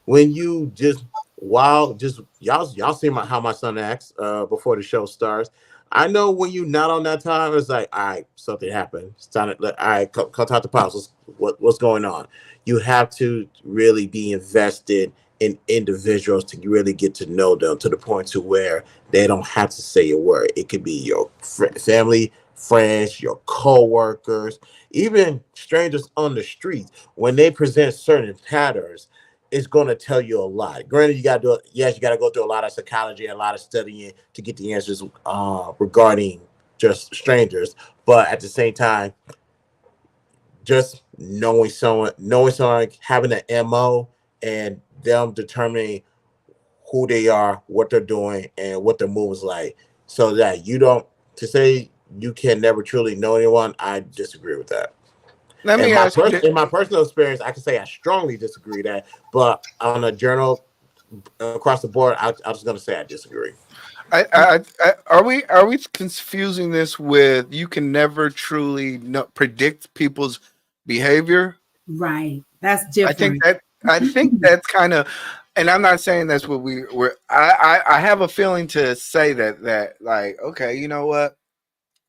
when you just wow, just y'all see how my son acts before the show starts. I know when you not on that time, it's like, all right, something happened. It's time to, all right, come talk to pops. What's going on? You have to really be invested in individuals to really get to know them to the point to where they don't have to say a word. It could be your family, friends, your co-workers, even strangers on the street. When they present certain patterns, it's going to tell you a lot. Granted, you got to do it. Yes, you got to go through a lot of psychology and a lot of studying to get the answers regarding just strangers. But at the same time, just knowing someone, having an MO, and them determining who they are, what they're doing, and what their moves like, so that you don't to say you can never truly know anyone. I disagree with that. Let me ask you. In my personal experience, I can say I strongly disagree that, but on a journal across the board, I'm just going to say I disagree. Are we confusing this with you can never truly predict people's behavior? Right. That's different. I think that's kind of, and I'm not saying that's what we were. I have a feeling to say that like, okay, you know what?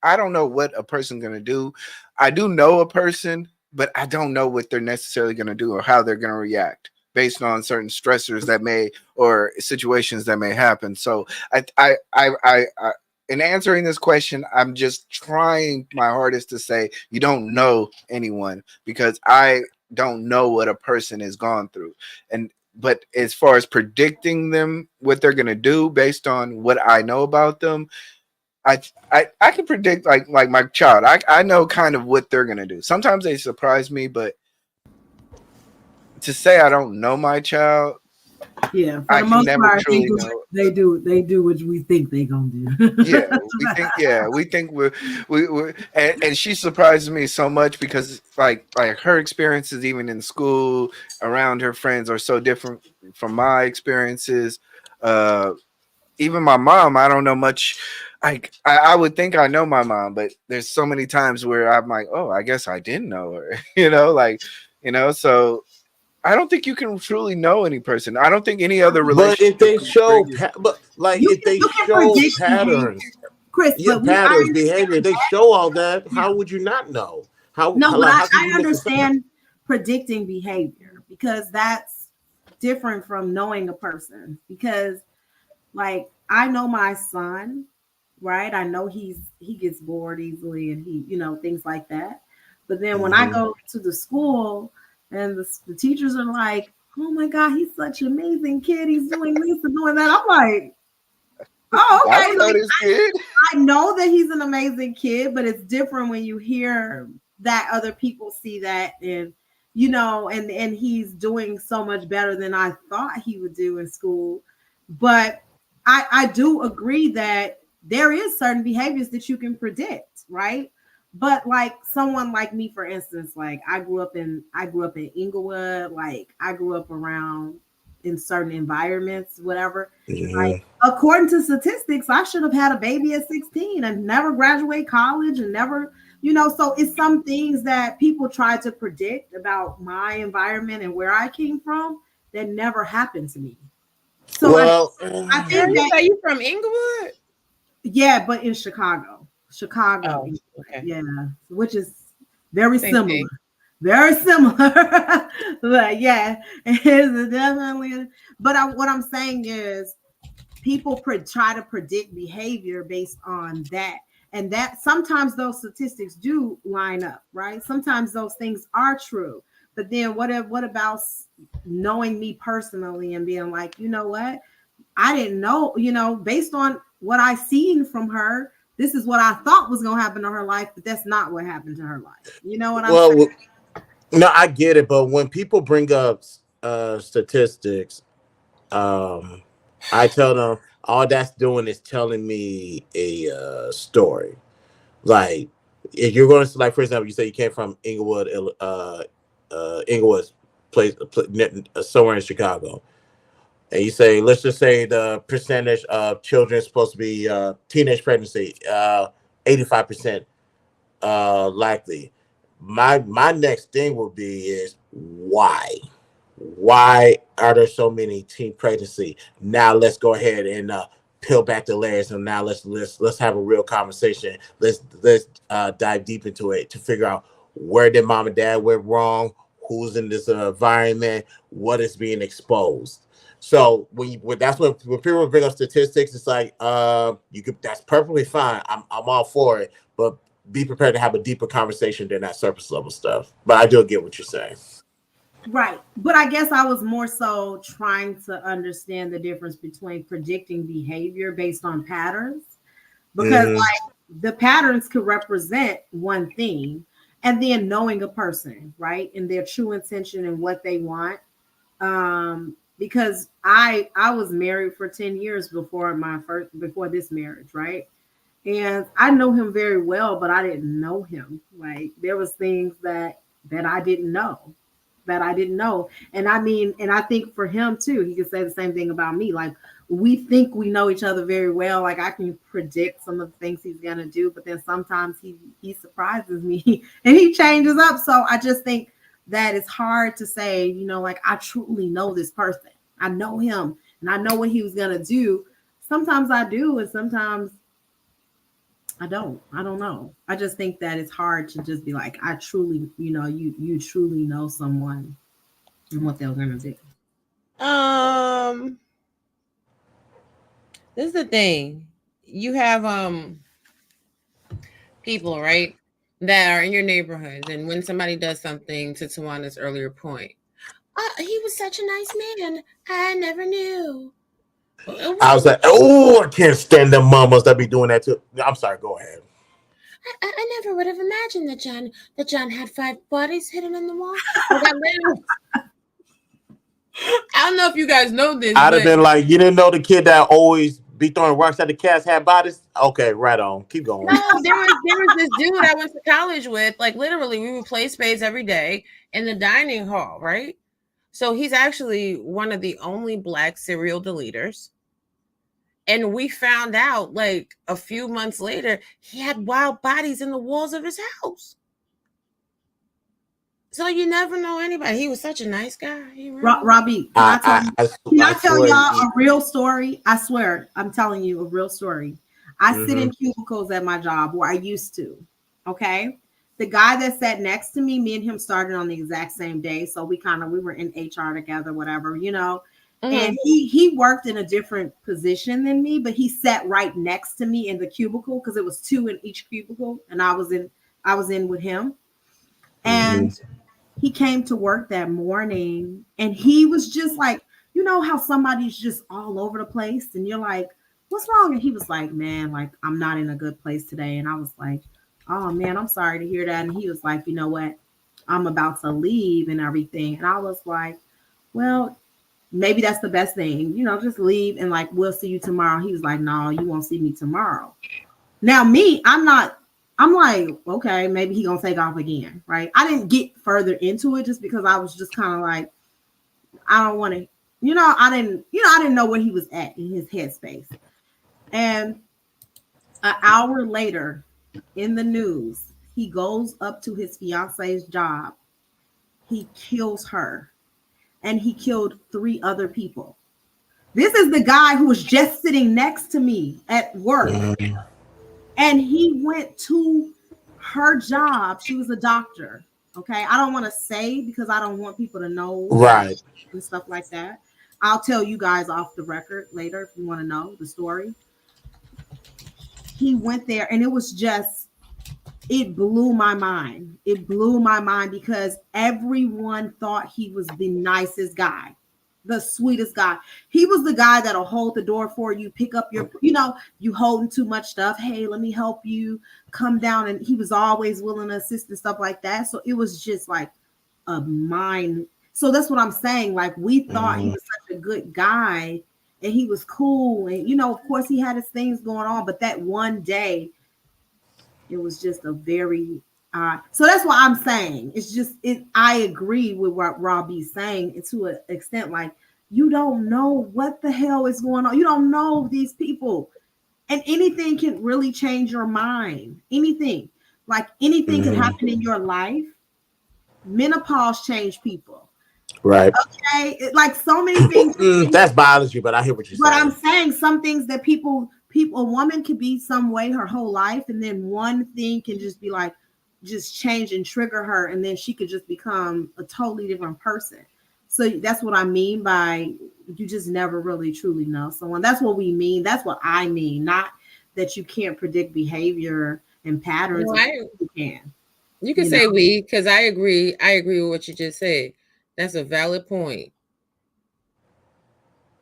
I don't know what a person's gonna do. I do know a person, but I don't know what they're necessarily gonna do or how they're gonna react based on certain stressors that may or situations that may happen. So I in answering this question, I'm just trying my hardest to say you don't know anyone because I don't know what a person has gone through. But as far as predicting them what they're gonna do based on what I know about them, I can predict like my child. I know kind of what they're gonna do. Sometimes they surprise me, but to say I don't know my child, yeah, for I the can most never part, truly know. They do what we think they're gonna do. We think we're and she surprises me so much because like her experiences even in school around her friends are so different from my experiences. Even my mom, I don't know much. I would think I know my mom, but there's so many times where I'm like, oh, I guess I didn't know her, so I don't think you can truly know any person. I don't think any other But if relationship they can bring show, you. if they You can show predict behavior, patterns, Chris, but I patterns, understand. behavior, they show all that. How would you not know? No, but How could I you miss the sign? understand predicting behavior because that's different from knowing a person. Because like I know my son, right? I know he gets bored easily and he, things like that. But then when I go to the school and the teachers are like, oh my God, he's such an amazing kid. He's doing this and doing that. I'm like, oh, I okay. don't know this kid. I know that he's an amazing kid, but it's different when you hear that other people see that and and he's doing so much better than I thought he would do in school. But I do agree that there is certain behaviors that you can predict, right? But like someone like me, for instance, like I grew up in Inglewood, like I grew up around in certain environments, whatever. Like according to statistics, I should have had a baby at 16 and never graduate college and never, so it's some things that people try to predict about my environment and where I came from that never happened to me. So Well, I think that Are you from Inglewood? yeah, but in Chicago. Oh, okay. Yeah, which is very Same similar. thing. Very similar. But yeah, it's definitely. But what I'm saying is people try to predict behavior based on that. And that sometimes those statistics do line up, right? Sometimes those things are true. But then what about knowing me personally and being like, you know what? I didn't know, based on what I seen from her, this is what I thought was gonna happen to her life, but that's not what happened to her life. You know what I'm saying? no, I get it, but when people bring up statistics, I tell them all that's doing is telling me a story. Like if you're going to, like, for example, you say you came from Inglewood, Inglewood place, somewhere in Chicago, and you say, let's just say the percentage of children supposed to be teenage pregnancy, 85% likely. My next thing would be is why? Why are there so many teen pregnancy? Now let's go ahead and peel back the layers, and now let's have a real conversation. Let's dive deep into it to figure out where did mom and dad went wrong, who's in this environment, what is being exposed. So that's when people bring up statistics, it's like that's perfectly fine. I'm all for it, but be prepared to have a deeper conversation than that surface level stuff. But I do get what you're saying. Right. But I guess I was more so trying to understand the difference between predicting behavior based on patterns. Because like the patterns could represent one thing. and then knowing a person, right, and their true intention and what they want. Because I was married for 10 years before this marriage, right? And I know him very well, but I didn't know him. Like there was things that I didn't know, And I mean, and I think for him too, he could say the same thing about me. Like we think we know each other very well. Like I can predict some of the things he's gonna do, but then sometimes he surprises me and he changes up. So I just think that it's hard to say, like I truly know this person. I know him and I know what he was gonna do. Sometimes I do, and sometimes I don't. I don't know. I just think that it's hard to just be like, I truly, you truly know someone and what they're gonna do. This is the thing. You have people, right, that are in your neighborhoods, and when somebody does something, to Tawana's earlier point, he was such a nice man. I never knew. I was like, oh, I can't stand them mamas that be doing that too. I'm sorry, go ahead. I never would have imagined that John had 5 bodies hidden in the wall. I don't know if you guys know this. I'd have been like, you didn't know the kid that always be throwing rocks at the cats had bodies? Okay, right on. Keep going. No, there was this dude I went to college with. Like literally, we would play spades every day in the dining hall, right? So he's actually one of the only Black serial deleters. And we found out like a few months later, he had wild bodies in the walls of his house. So you never know anybody. He was such a nice guy. Robbie, can I tell y'all a real story? I swear, I'm telling you a real story. I sit in cubicles at my job where I used to. Okay. The guy that sat next to me and him started on the exact same day. So we were in HR together, whatever, And he worked in a different position than me, but he sat right next to me in the cubicle because it was 2 in each cubicle, and I was in with him. And he came to work that morning and he was just like, how somebody's just all over the place and you're like, what's wrong? And he was like, man, like I'm not in a good place today. And I was like, oh man, I'm sorry to hear that. And he was like, you know what? I'm about to leave and everything. And I was like, well, maybe that's the best thing, just leave and like, we'll see you tomorrow. He was like, no, you won't see me tomorrow. Now me, I'm like, okay, maybe he gonna take off again, right? I didn't get further into it just because I was just kind of like, I don't want to, I didn't know where he was at in his headspace. And an hour later in the news, he goes up to his fiance's job. He kills her and he killed 3 other people. This is the guy who was just sitting next to me at work. And he went to her job. She was a doctor. Okay. I don't want to say because I don't want people to know. Right. And stuff like that. I'll tell you guys off the record later if you want to know the story. He went there and it blew my mind. It blew my mind because everyone thought he was the nicest guy. The sweetest guy. He was the guy that'll hold the door for you, pick up your, you holding too much stuff. Hey, let me help you come down. And he was always willing to assist and stuff like that. So it was just like a mind. So that's what I'm saying. Like we thought he was such a good guy and he was cool. And, of course he had his things going on, but that one day it was just a very, so that's what I'm saying. It's just, I agree with what Robbie's saying to an extent, like, you don't know what the hell is going on. You don't know these people. And anything can really change your mind. Anything. Like anything can happen in your life. Menopause changed people. Right. Okay. Like so many things. That's biology, but I hear what you're saying. But I'm saying some things that a woman could be some way her whole life, and then one thing can just be like, just change and trigger her, and then she could just become a totally different person. So that's what I mean by you just never really truly know someone. That's what we mean. That's what I mean. Not that you can't predict behavior and patterns. No, you can say we, because I agree. I agree with what you just said. That's a valid point.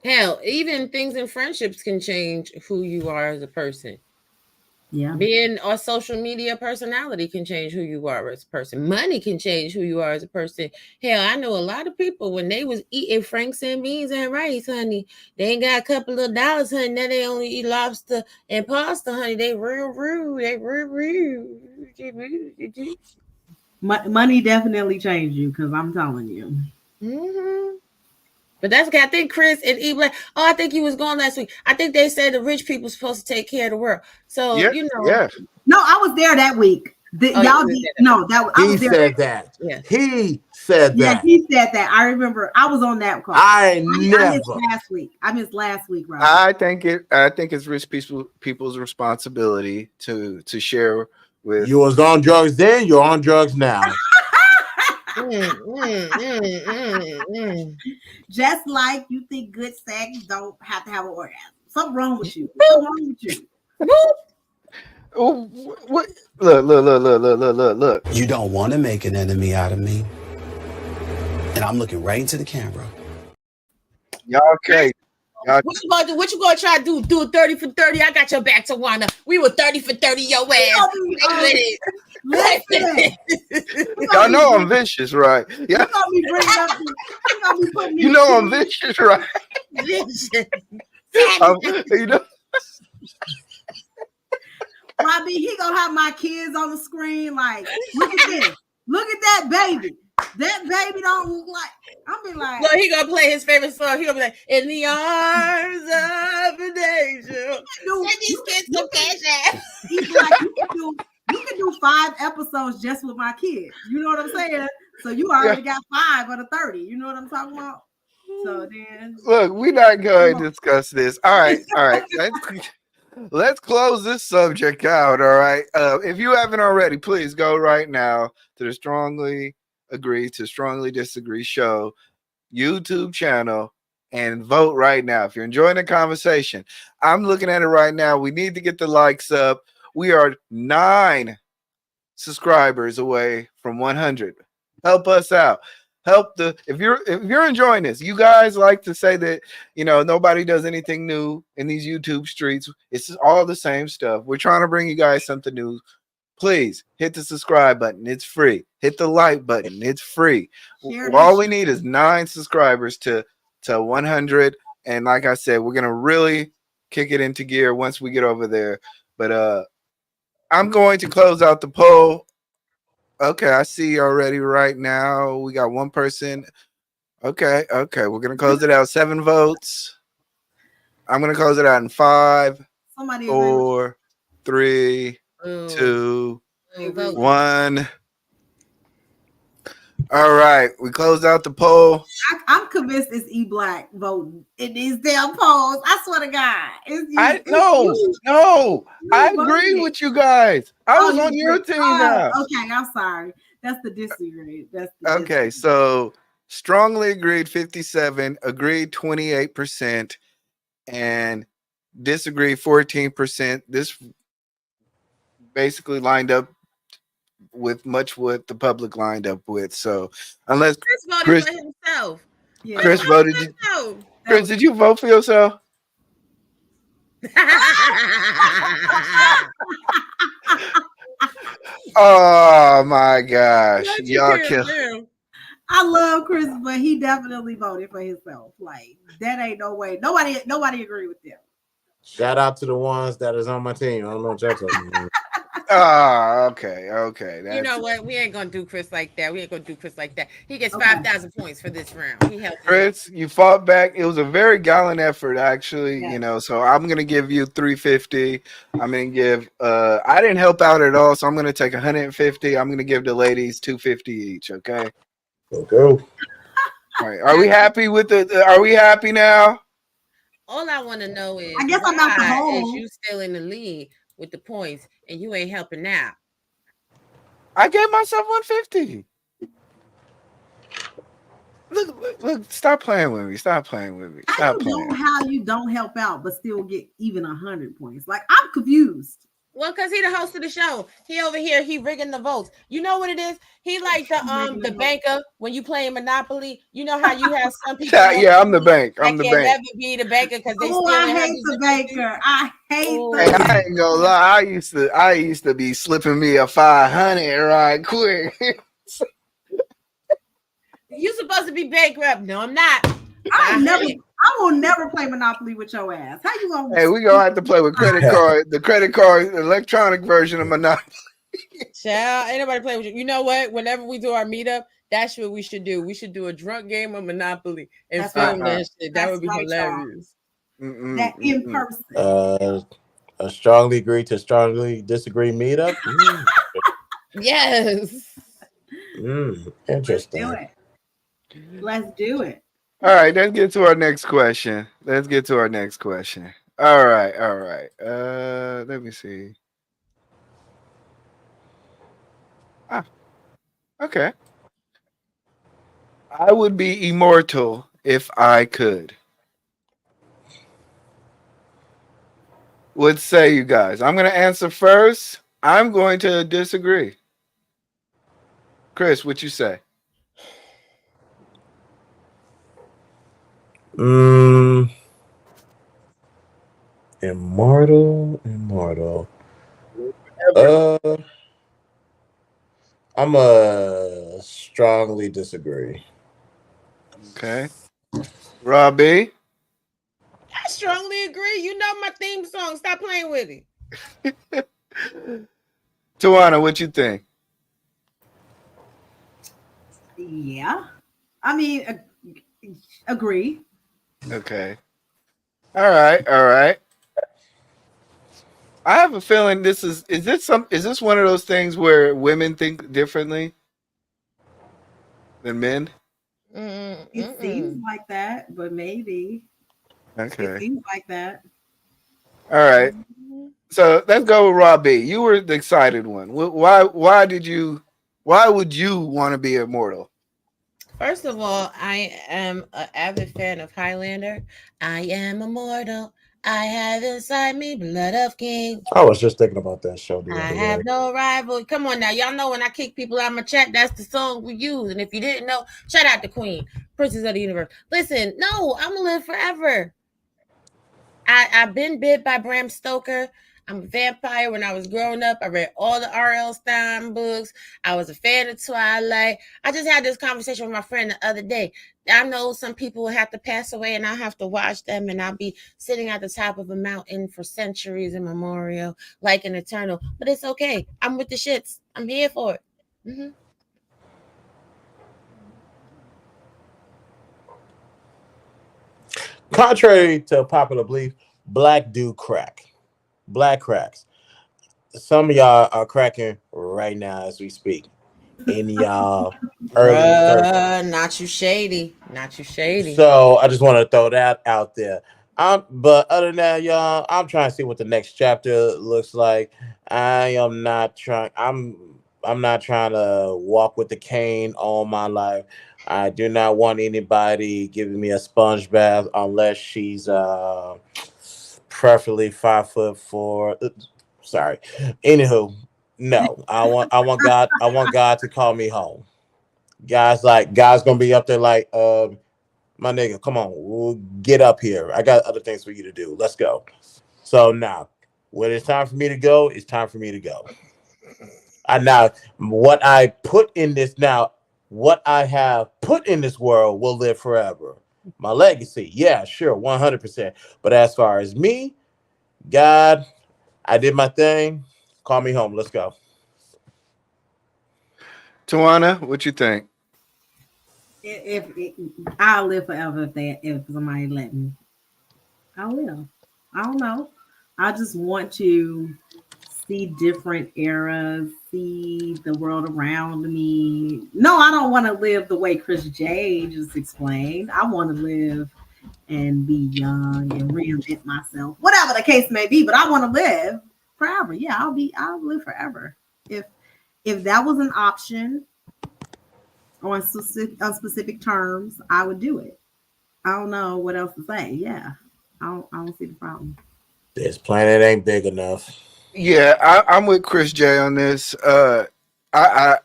Hell, even things in friendships can change who you are as a person. Yeah. Being a social media personality can change who you are as a person. Money can change who you are as a person. Hell, I know a lot of people when they was eating Franks and beans and rice, honey, they ain't got a couple of dollars, honey. Now they only eat lobster and pasta, honey. They real rude. They real rude. Money definitely changed you, because I'm telling you. Mm-hmm. But that's okay. I think Chris and E Black. Oh, I think he was gone last week. I think they said the rich people supposed to take care of the world. So Yeah, you know. yeah. No, I was there that week. Y'all did no. I He was there. said that. Yeah. He said Yeah, that. he said that. I remember. I was on that call. I missed never. last week. I missed last week, Robert. I think it's rich people's responsibility to share with. You was on drugs then. You're on drugs now. Just like you think good sex don't have to have an orgasm. Something wrong with you. Something wrong with you. Oh, what? Look. You don't want to make an enemy out of me. And I'm looking right into the camera. Y'all okay? What you gonna do? What you gonna try to do? Do a 30 for 30? I got your back, Tawana. We were 30 for 30 your ass. Listen. Y'all know I'm vicious, right? Yeah. You know I'm vicious, right? Vicious. You know. Robbie, he gonna have my kids on the screen. Like, look at this. Look at that baby. That baby don't look like. I'll be like. No, he gonna play his favorite song. He gonna be like, "In the arms of an angel." Send these kids some cash. He's like, you can do 5 episodes just with my kids. You know what I'm saying? So you already got 5 of the 30. You know what I'm talking about? So then, look, we're not going to discuss this. All right. Let's close this subject out. All right. If you haven't already, please go right now to the Strongly Agree to Strongly Disagree show YouTube channel and vote right now. If you're enjoying the conversation, I'm looking at it right now. We need to get the likes up. We are 9 subscribers away from 100. Help us out. If you're enjoying this, you guys like to say that, you know, nobody does anything new in these YouTube streets. It's all the same stuff. We're trying to bring you guys something new. Please hit the subscribe button. It's free. Hit the like button. It's free. All we need is 9 subscribers to 100. And like I said, we're gonna really kick it into gear once we get over there. But I'm going to close out the poll. Okay, I see already right now. We got 1 person. Okay. We're gonna close it out. 7 votes. I'm gonna close it out in 5, 4, 3, 2, 1. All right, we closed out the poll. I'm convinced it's E Black voting in these damn polls. I swear to God. No. I agree with you guys. I was on your team now. Okay, I'm sorry. That's the disagree. Okay, so strongly agreed 57, agreed 28%, and disagree 14%. This basically lined up with much what the public lined up with. So unless Chris voted for himself. Yeah. Chris voted. Chris, did you vote for yourself? Oh my gosh. Y'all kill. I love Chris, but he definitely voted for himself. Like, that ain't no way. Nobody agree with them. Shout out to the ones that is on my team. I don't know what y'all talking about. Okay. You know what? We ain't gonna do Chris like that. He gets 5,000 points for this round. He helped Chris, you fought back. It was a very gallant effort, actually. Yeah. You know, so I'm gonna give you 350. I'm gonna give. I didn't help out at all, so I'm gonna take 150. I'm gonna give the ladies 250 each. Okay. Okay. All right. Are we happy with the? Are we happy now? All I want to know is, I guess I'm not the whole. Is you still in the lead with the points and you ain't helping out? I gave myself 150. Look, stop playing with me. I don't know how you don't help out but still get even 100 points. Like, I'm confused. Well, because he the host of the show. He over here, he rigging the votes. You know what it is? He like the banker when you play Monopoly. You know how you have some people Yeah, I'm the bank. that I'm the can bank. never be the banker because they still I have hate the baker. I hate the Hey, baker. I ain't gonna lie. I used to be slipping me a 500 right quick. You supposed to be bankrupt. No, I'm not. I will never play Monopoly with your ass. How you gonna? Hey, we gonna have to play with credit card. The credit card electronic version of Monopoly. Child, ain't nobody playing with you. You know what? Whenever we do our meetup, that's what we should do. We should do a drunk game of Monopoly and film that shit. That would be hilarious. That in person. A strongly agree to strongly disagree meetup. Yes. Interesting. Let's do it. All right, let's get to our next question. All right. Let me see. Okay. I would be immortal if I could. What say you guys? I'm going to answer first. I'm going to disagree. Chris, what you say? Immortal. I'm a strongly disagree. Okay. Robbie? I strongly agree. You know my theme song. Stop playing with it. Tawana, what you think? Yeah. I mean, agree. Okay. All right. I have a feeling is this one of those things where women think differently than men? It seems like that, but maybe. Okay. It seems like that. All right. So let's go with Rob B. You were the excited one. Why would you want to be immortal? First of all, I am an avid fan of Highlander. I am immortal. I have inside me blood of kings. I was just thinking about that show. I have no rival. Come on now. Y'all know when I kick people out of my chat, that's the song we use. And if you didn't know, shout out to Queen, Princess of the Universe. Listen, no, I'm going to live forever. I've been bit by Bram Stoker. I'm a vampire. When I was growing up, I read all the R.L. Stein books. I was a fan of Twilight. I just had this conversation with my friend the other day. I know some people will have to pass away and I'll have to watch them and I'll be sitting at the top of a mountain for centuries in memorial, like an eternal. But it's okay. I'm with the shits. I'm here for it. Mm-hmm. Contrary to popular belief, black do crack. Black cracks. Some of y'all are cracking right now as we speak. In y'all early 30s. Not you shady. Not you shady. So I just want to throw that out there. But other than that, y'all, I'm trying to see what the next chapter looks like. I'm not trying to walk with the cane all my life. I do not want anybody giving me a sponge bath unless she's preferably 5'4". Sorry. Anywho, no. I want God to call me home. God's gonna be up there like my nigga, come on, we'll get up here. I got other things for you to do. Let's go. So now, when it's time for me to go, it's time for me to go. Now, what I have put in this world will live forever. My legacy, yeah, sure, 100%. But as far as me, God, I did my thing. Call me home. Let's go. Tawana, what you think? If I'll live forever if somebody let me, I will. I don't know. I just want to see different eras, see the world around me. No, I don't want to live the way Chris J just explained. I want to live and be young and reinvent myself, whatever the case may be. But I want to live forever. Yeah, I'll live forever. If that was an option on specific terms, I would do it. I don't know what else to say. Yeah, I don't see the problem. This planet ain't big enough. Yeah, I'm with Chris J on this. I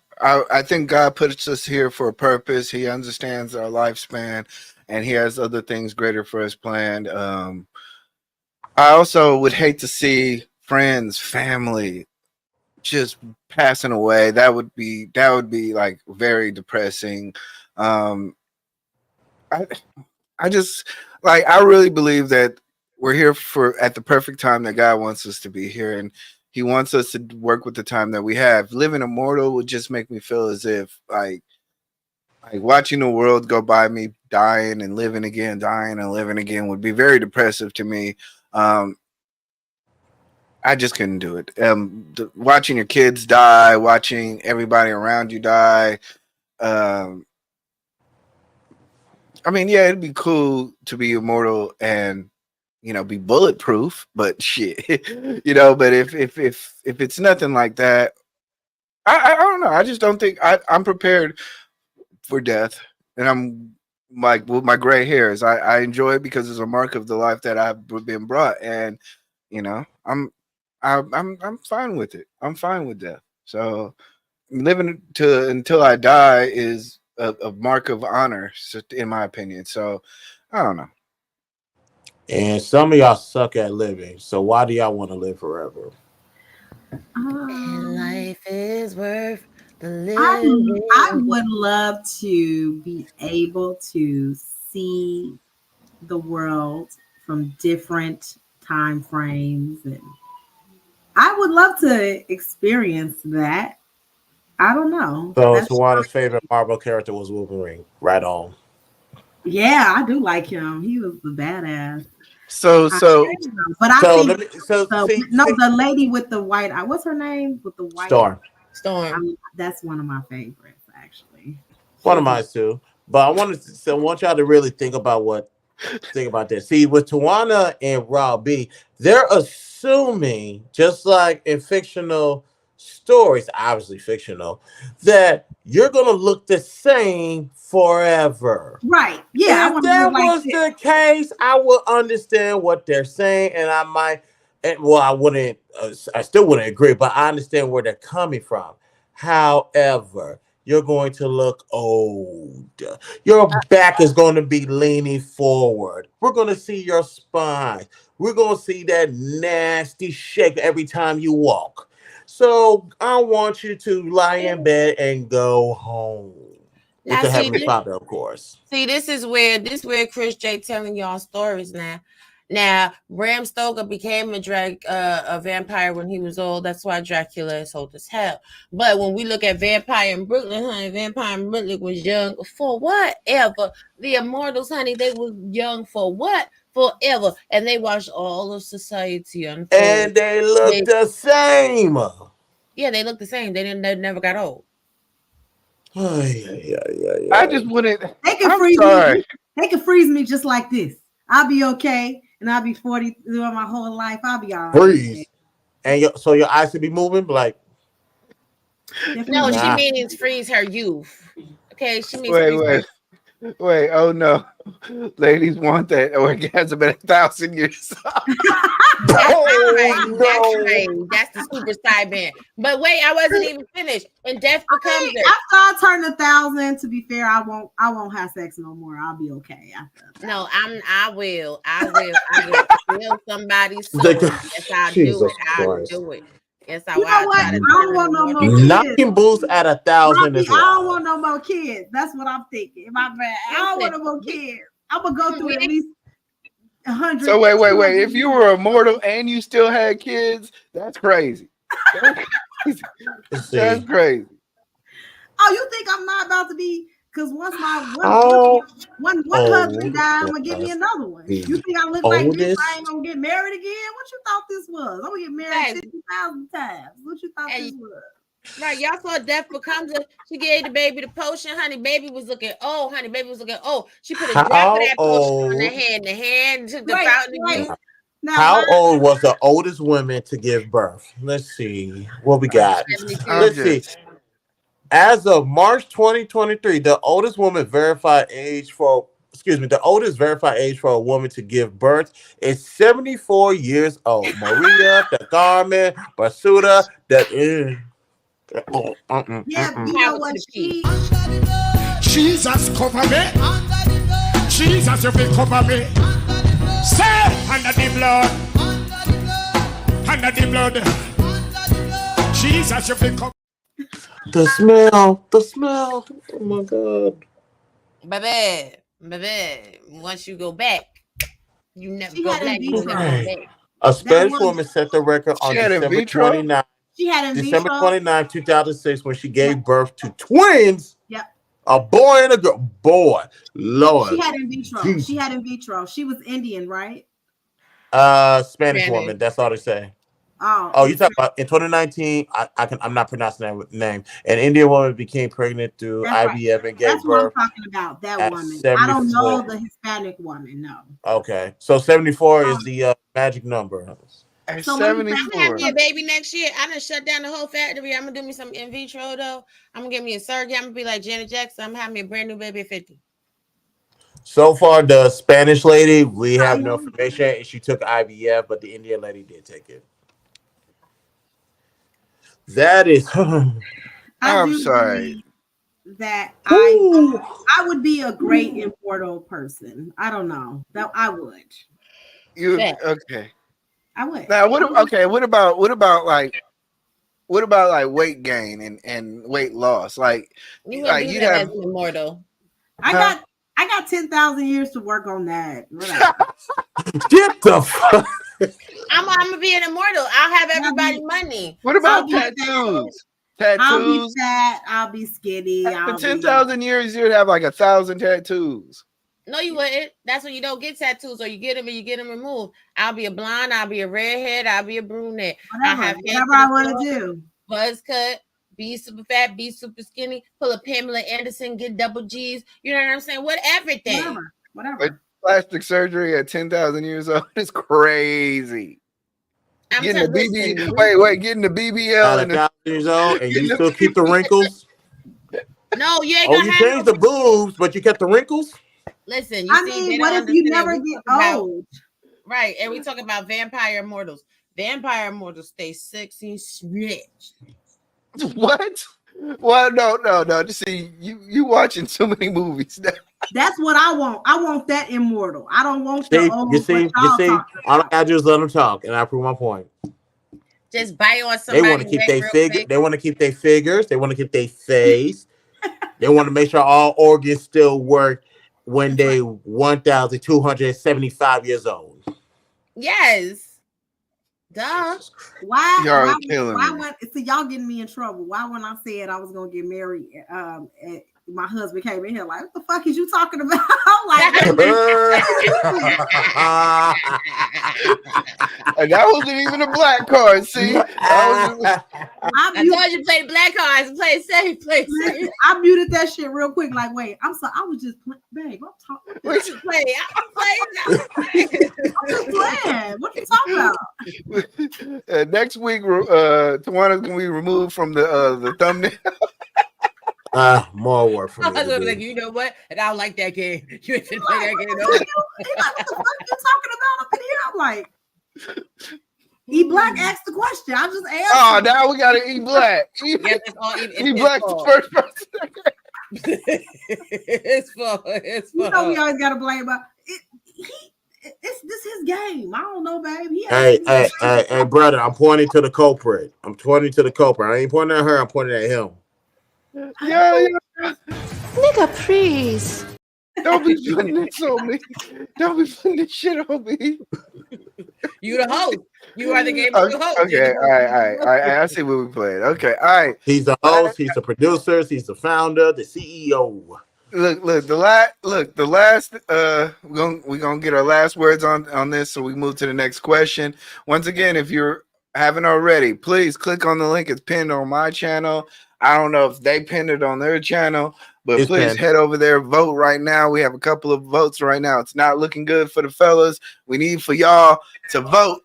think God puts us here for a purpose. He understands our lifespan, and He has other things greater for us planned. I also would hate to see friends, family just passing away. That would be like very depressing. Um, I I just like I really believe that we're here for at the perfect time that God wants us to be here, and He wants us to work with the time that we have. Living immortal would just make me feel as if like watching the world go by me, dying and living again, dying and living again would be very depressive to me. Um, I just couldn't do it. Watching your kids die, watching everybody around you die. Um, I mean, yeah, it'd be cool to be immortal and be bulletproof, but shit, But if it's nothing like that, I don't know. I just don't think I'm prepared for death, and I'm like with my gray hairs. I enjoy it because it's a mark of the life that I've been brought, and I'm fine with it. I'm fine with death. So living to until I die is a mark of honor, in my opinion. So I don't know. And some of y'all suck at living. So why do y'all want to live forever? And life is worth the I living. would love to be able to see the world from different time frames, and I would love to experience that. I don't know. So That's Tawana's favorite Marvel character was Wolverine. Right on. yeah, I do like him. He was the badass. So I so but I So think let me. So see, the lady with the white eye. What's her name? With the white. Storm. Storm. That's one of my favorites, actually. One of She's a mine too. But I want y'all to really think about that. See, with Tawana and Rob B, they're assuming, just like in fictional stories, obviously fictional, that you're gonna look the same forever. right. Yeah, I If want to live that like was this. the case, I would understand what they're saying, and I might, well, I wouldn't, I still wouldn't agree, but I understand where they're coming from. However, you're going to look old. Your back is going to be leaning forward. We're going to see your spine. We're going to see that nasty shake every time you walk. So I want you to lie in bed and go home with Now the see Heavenly this. Father, of course. See, this where Chris J telling y'all stories now. Now, Bram Stoker became a vampire when he was old. That's why Dracula is old as hell. But when we look at Vampire in Brooklyn, honey, Vampire in Brooklyn was young for whatever. The Immortals, honey, they was young for what? Forever. And they watched all of society unfold. And they look They, the same. yeah, they look the same. They never got old. Ay, ay, ay, ay, I ay. just wouldn't. They can I'm freeze sorry. me. They can freeze me just like this. I'll be okay, and I'll be 40 throughout my whole life. I'll be all right. Freeze. And so your eyes should be moving, like, No, she nah. means freeze her youth. Okay, she means Wait, freeze her. wait. Oh no, ladies want that orgasm at 1,000 years. That's right. Oh That's no. right. That's the super side band. But wait, I wasn't even finished. And death becomes Hey, her. after I turn 1,000, to be fair, I won't have sex no more. I'll be okay after. No, I will. I will steal somebody's soul. Yes, I'll do Jesus it. I'll Christ. do it. Yes, You know I'll what? try I to don't turn want into no more more people. kids. Knocking boots at 1,000 Robbie, is I don't wild. want no more kids. That's what I'm thinking. My bad. I don't want no more kids. I'm gonna go through at least 100. So wait. 200 If you years. were immortal and you still had kids, that's crazy. That's crazy. Let's That's see. crazy. Oh, you think I'm not about to be? Because once my How one husband old died, I'm gonna get me was another one. the You think I look like this? I ain't oldest? gonna get married again. What you thought this was? I'm gonna get married 50,000 times. What you thought Hey, this was? right, y'all saw death becomes her. She gave the baby the potion, honey. Baby was looking old, honey. Baby was looking old. She put a drop of How that potion on the old? hand. The hand took the Wait, fountain of wait. youth. Now How why? old was the oldest woman to give birth? Let's see what we got. I'm 72. Let's see. just. As of March 2023, the oldest woman verified age for the oldest verified age for a woman to give birth is 74 years old. Maria, the Garmin, Basuda, the Yeah, you Power know to what? the P. Jesus cover me. Jesus, you will cover me. Stay under the blood. Under the blood. Jesus, you will cover. the smell. Oh my God. Baby. Once you go back, you never She go had in back. You vitro. never go back. A That Spanish was woman set the record She on had in vitro. she had in December vitro. 29, 2006, when she gave birth to twins, Yep. a boy and a girl. Boy, She Lord. had in vitro. She had in vitro. She was Indian, right? Spanish Spanish. woman. That's all they say. Oh, Oh, you talking about in 2019? I'm not pronouncing that name. An Indian woman became pregnant through that's right. IVF and That's gave what I'm birth talking about. That at woman. I don't 74. know the Hispanic woman. No. Okay, so 74 is the magic number. At So let me I'm gonna have me 74. a baby next year. I done shut down the whole factory. I'm gonna do me some in vitro though. I'm gonna get me a surrogate. I'm gonna be like Janet Jackson. I'm gonna have me a brand new baby at 50. So far, the Spanish lady, we have no information. She took IVF, but the Indian lady did take it. That is. I I'm do sorry. believe that Ooh. I would be a great immortal person. I don't know. That I would. You Yeah. okay? I would. Now what? Okay, what about like weight gain and weight loss? Like You wouldn't do you'd that have. as an immortal. Huh? I got 10,000 years to work on that. Whatever. Get the fuck. I'm gonna be an immortal. I'll have everybody money. What about I'll be tattoos? I'll be Tattoos. fat. I'll be skinny. After 10,000 years, you'd have like 1,000 tattoos. No, you wouldn't. That's when you don't get tattoos, or you get them and you get them removed. I'll be a blonde. I'll be a redhead. I'll be a brunette. Whatever I want to do. Buzz cut. Be super fat. Be super skinny. Pull a Pamela Anderson. Get double G's. You know what I'm saying? What everything. Whatever. But plastic surgery at 10,000 years old is crazy. Getting the getting the BBL At 1,000 years old, and you still keep the wrinkles. No, you ain't Oh, gonna you have changed the boobs, but you kept the wrinkles. Listen, I mean, what if you never get old? Right, and we talk about vampire immortals. Vampire immortals stay sexy, snitch. What? Well, no. Just see, you watching so many movies now. That's what I want. I want that immortal. I don't want the old. You see. All I gotta do is let them talk, and I prove my point. Just bite on somebody. They want to keep their figure. They want to keep their figures. They want to keep their face. They want to make sure all organs still work when they 1,275 years old. Yes. Duh. Why? Y'all killing me. See, y'all getting me in trouble. Why when I said I was gonna get married, my husband came in here like, what the fuck is you talking about? Like, and that wasn't even a black card. See, I told you play black cards. Play safe. Play safe. I muted that shit real quick. Like, wait, I'm sorry. I was just playing. Babe, I'm talking. I'm just playing. I'm just playing. What you talking about? Next week, Tawana's gonna be removed from the thumbnail. More work for me. I was like, you know what? And I don't like that game. You ain't finna play that game. Like, what the fuck you talking about up in here? I'm like, E Black asked the question. I just asked. Oh, now we gotta E Black. E Black's the first person. It's fun. You know we always gotta blame about it. This his game. I don't know, babe. Hey, brother, I'm pointing to the culprit. I ain't pointing at her. I'm pointing at him. Yeah. Nigga, please. Don't be putting this on me. Don't be putting this shit on me. You the host. You are the game host. Okay, all right. I see what we played. Okay, all right. He's the host. He's the producer. He's the founder. The CEO. Look. The last. We're gonna get our last words on this, so we move to the next question. Once again, if you're haven't already, please click on the link. It's pinned on my channel. I don't know if they pinned it on their channel, but please head over there, vote right now. We have a couple of votes right now. It's not looking good for the fellas. We need for y'all to vote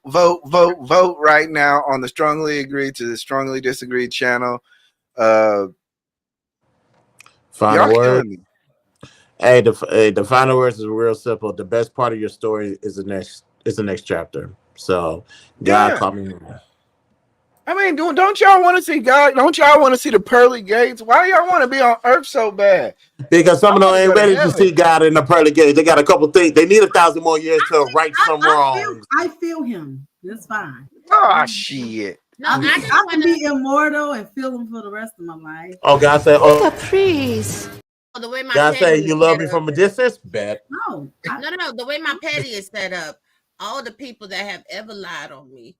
right now on the Strongly Agreed to the Strongly Disagreed channel. Final word. Hey, the final words is real simple. The best part of your story is the next chapter. So God Yeah. called me. I mean, don't y'all want to see God? Don't y'all want to see the pearly gates? Why y'all want to be on earth so bad? Because I some of them want to ain't go to ready to see heaven. God in the pearly gates. They got a couple things. They need 1,000 more years to right some wrongs. I feel him. That's fine. Oh shit. No, I I just can want be immortal and feel him for the rest of my life. Oh, God said, Nigga, please. the way my God petty said, is you love set me up. from a distance? Bet. No, No. The way my petty is set up, all the people that have ever lied on me,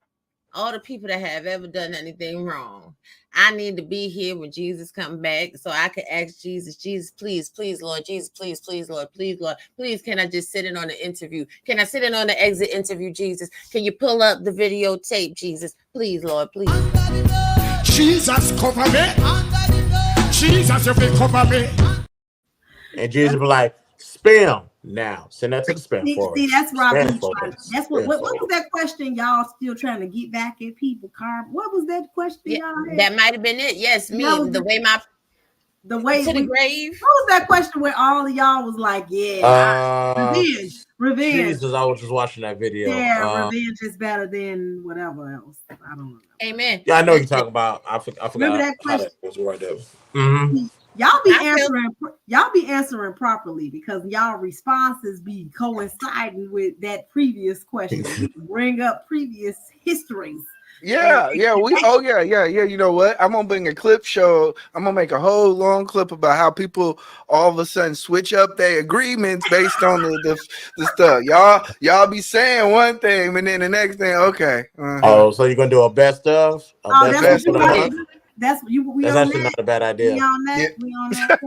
all the people that have ever done anything wrong, I need to be here when Jesus comes back so I can ask Jesus, please, Lord, Jesus, please, Lord, please, can I just sit in on the interview? Can I sit in on the exit interview, Jesus? Can you pull up the videotape, Jesus? Please, Lord, please. Jesus, cover me. Jesus, you will cover me. And Jesus be like, spam now. Send that to the spam folder. see, that's Rob. Spam folder. That's what was that question y'all still trying to get back at people, Carb? What was that question y'all had? That might have been it. Yes, me. The way to the grave. What was that question where all of y'all was like, revenge. Jesus, I was just watching that video. Yeah, revenge is better than whatever else. I don't know. Amen. Yeah, I know what you're talking about. I forgot Remember that how question? that was worded. Mm-hmm. Y'all be answering properly because y'all responses be coinciding with that previous question. You bring up previous histories. Yeah. You know what? I'm gonna bring a clip show. I'm gonna make a whole long clip about how people all of a sudden switch up their agreements based on the stuff. Y'all be saying one thing, and then the next thing, okay. Oh, so you're gonna do a best of? That's for the month? That's you. That's actually not a bad idea. We on that. We on that.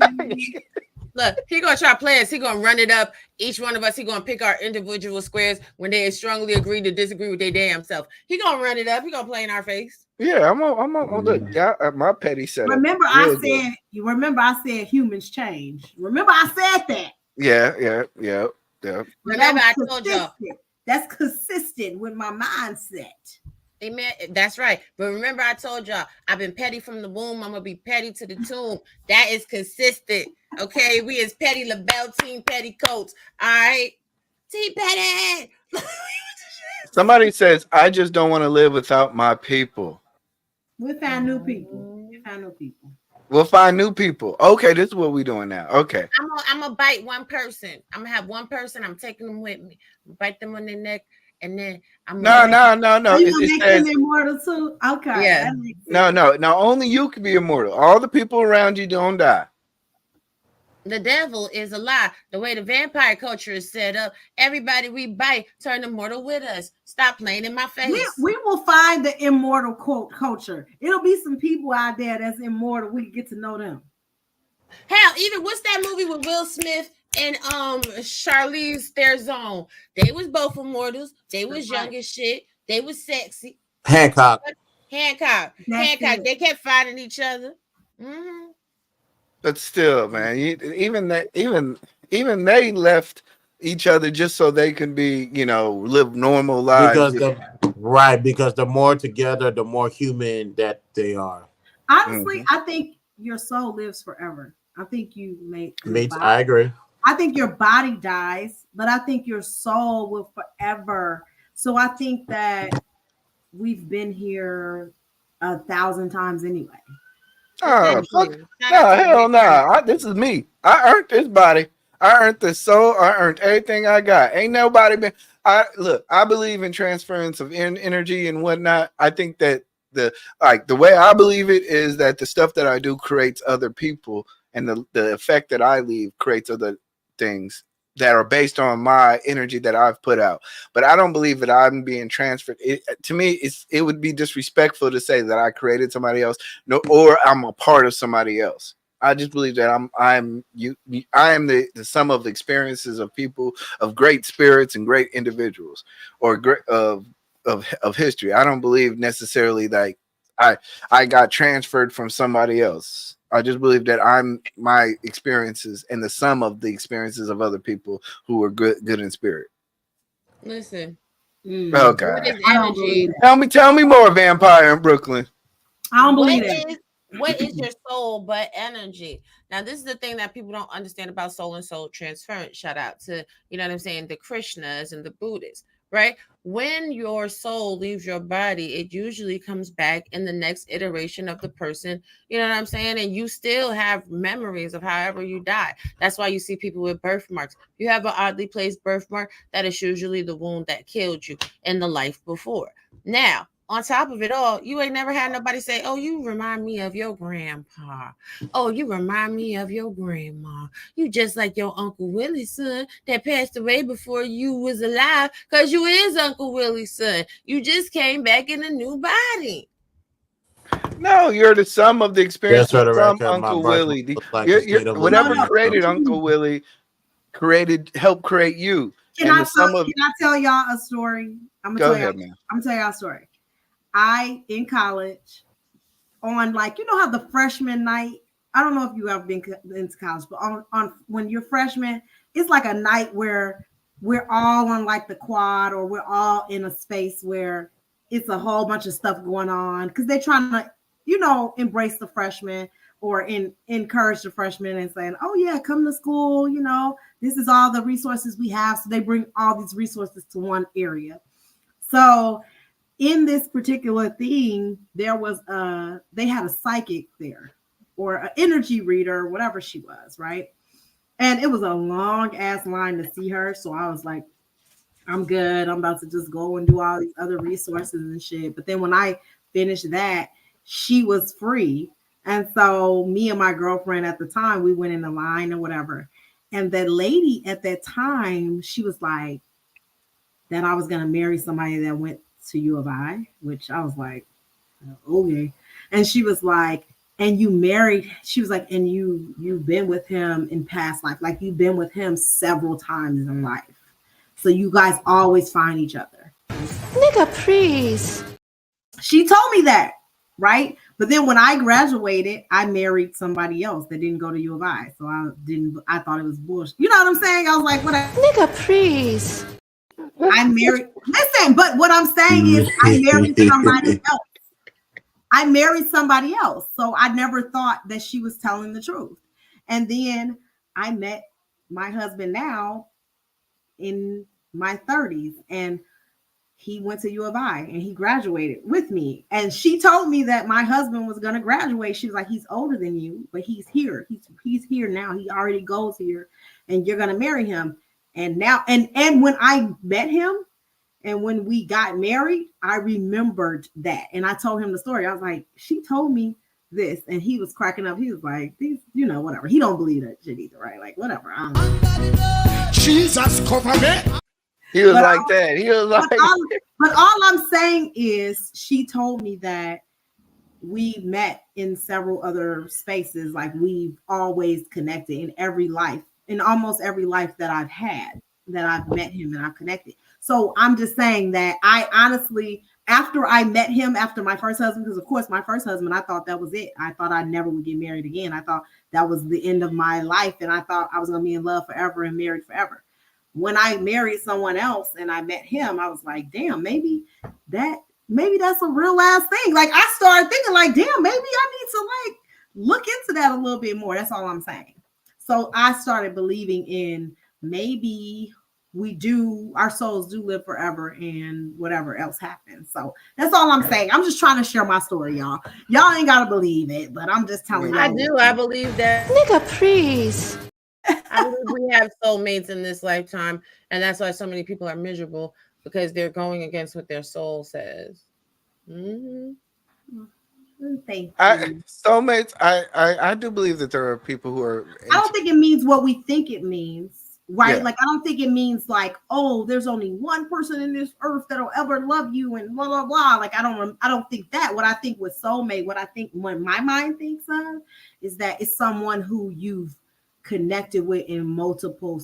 Look, he gonna try to play us. He gonna run it up. Each one of us, he gonna pick our individual squares when they strongly agree to disagree with their damn self. He gonna run it up. He gonna play in our face. Yeah, I'm on look. My petty setup. Remember, I said humans change. Remember, I said that. Yeah. Remember, I told y'all that's consistent with my mindset. Amen. That's right. But remember, I told y'all I've been petty from the womb. I'm gonna be petty to the tomb. That is consistent. Okay, we is Petty LaBelle, Team Petticoats. All right, Team Petty. Somebody says, "I just don't want to live without my people." We'll find new people. We'll find new people. Okay, this is what we're doing now. Okay. I'm gonna bite one person. I'm gonna have one person. I'm taking them with me. Bite them on their neck. And then I'm no. It says immortal too. Okay. Yeah. No. Only you can be immortal. All the people around you don't die. The devil is a lie. The way the vampire culture is set up, everybody we bite turn immortal with us. Stop playing in my face. We will find the immortal culture. It'll be some people out there that's immortal. We can get to know them. Hell, even what's that movie with Will Smith and Charlize Theron? They was both immortals. They was young as shit. They was sexy. Hancock. They kept finding each other. Mm-hmm. But still, man, even they left each other just so they can be, live normal lives. Because the more together, the more human that they are. Honestly, I think your soul lives forever. I think you I agree. I think your body dies, but I think your soul will forever. So I think that we've been here 1,000 times anyway. Oh, fuck. No, hell no. This is me. I earned this body. I earned this soul. I earned everything I got. Ain't nobody been. I believe in transference of energy and whatnot. I think that the way I believe it is that the stuff that I do creates other people, and the effect that I leave creates other things that are based on my energy that I've put out. But I don't believe that I'm being transferred. To me, it would be disrespectful to say that I created somebody else, or I'm a part of somebody else. I just believe that I am the sum of the experiences of people, of great spirits and great individuals, or great of history. I don't believe necessarily that I got transferred from somebody else. I just believe that I'm my experiences and the sum of the experiences of other people who are good in spirit. Listen. Okay. Tell me more, Vampire in Brooklyn. I don't believe that. what is your soul but energy? Now, this is the thing that people don't understand about soul and soul transference. Shout out to, you know what I'm saying, the Krishnas and the Buddhists, right? When your soul leaves your body, it usually comes back in the next iteration of the person, you know what I'm saying? And you still have memories of however you die. That's why you see people with birthmarks. You have an oddly placed birthmark, that is usually the wound that killed you in the life before. Now, on top of it all, you ain't never had nobody say, "Oh, you remind me of your grandpa. Oh, you remind me of your grandma. You just like your Uncle Willie's son that passed away before you was alive, because you is Uncle Willie's son. You just came back in a new body." No, you're the sum of the Just experiences for the from record, my Uncle birthmark Willie. looks like the You're state of No, whatever no. Louisiana. created Uncle Willie helped create you. Can And I the sum of can I tell y'all a story? I'm go gonna ahead, man. tell y'all a story. I in college on, like, you know how the freshman night. I don't know if you ever been into college, but on when you're freshman, it's like a night where we're all on like the quad, or we're all in a space where it's a whole bunch of stuff going on because they're trying to, embrace the freshmen, or encourage the freshmen and saying, "Oh yeah, come to school. This is all the resources we have." So they bring all these resources to one area. So in this particular thing, they had a psychic there, or an energy reader, whatever she was, right? And it was a long ass line to see her. So I was like, I'm good. I'm about to just go and do all these other resources and shit. But then when I finished that, she was free. And so me and my girlfriend at the time, we went in the line or whatever. And that lady at that time, she was like, that I was going to marry somebody that went to U of I, which I was like, okay. And she was like, and you married, she was like, and you've been with him in past life, like you've been with him several times in life. So you guys always find each other. Nigga, please. She told me that, right? But then when I graduated, I married somebody else that didn't go to U of I. So I thought it was bullshit. You know what I'm saying? I was like, whatever. Nigga, please. I married, listen, but what I'm saying is I married somebody else. I married somebody else. So I never thought that she was telling the truth. And then I met my husband now in my 30s, and he went to U of I and he graduated with me. And she told me that my husband was going to graduate. She was like, he's older than you, but he's here. He's here now. He already goes here, and you're going to marry him. And now, and when I met him and when we got married, I remembered that. And I told him the story. I was like, she told me this. And he was cracking up. He was like, these, whatever. He don't believe that shit either, right? Like, whatever. I don't know. Jesus cover me. He was like that. He was like, but all I'm saying is she told me that we met in several other spaces. Like, we've always connected in almost every life that I've had, that I've met him and I've connected. So I'm just saying that I honestly, after I met him, after my first husband, because of course my first husband, I thought that was it. I thought I never would get married again. I thought that was the end of my life. And I thought I was going to be in love forever and married forever. When I married someone else and I met him, I was like, damn, maybe that's a real ass thing. Like, I started thinking like, damn, maybe I need to like look into that a little bit more. That's all I'm saying. So I started believing in maybe our souls do live forever and whatever else happens. So that's all I'm saying. I'm just trying to share my story, y'all. Y'all ain't got to believe it, but I'm just telling y'all. I do. I believe that. Nigga, please. I believe we have soulmates in this lifetime, and that's why so many people are miserable, because they're going against what their soul says. Mm-hmm. Thank you. Soulmates, I do believe that there are people who are. I don't think it means what we think it means, right? Yeah. Like, I don't think it means like, oh, there's only one person in this earth that'll ever love you and blah blah blah. Like, I don't think that. What I think with soulmate, what my mind thinks of, is that it's someone who you've connected with in multiple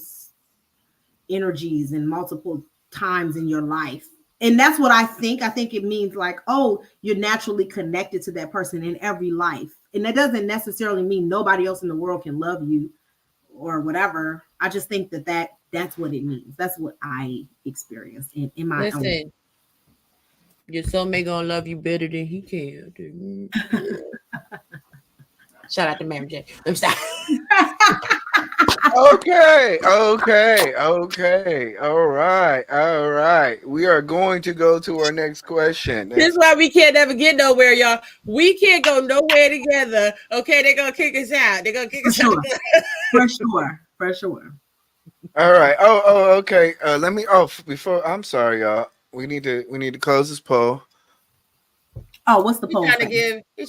energies and multiple times in your life. And that's what I think. I think it means like, oh, you're naturally connected to that person in every life. And that doesn't necessarily mean nobody else in the world can love you or whatever. I just think that's what it means. That's what I experienced in my own. Your soulmate gonna love you better than he can. Shout out to Mary J. Let me stop. Okay. All right. We are going to go to our next question. This is why we can't never get nowhere, y'all. We can't go nowhere together. Okay, they're gonna kick us out. They're gonna kick us out. For sure. All right. Okay. Let me. Before I'm sorry, y'all. We need to close this poll. Oh, what's the poll? He's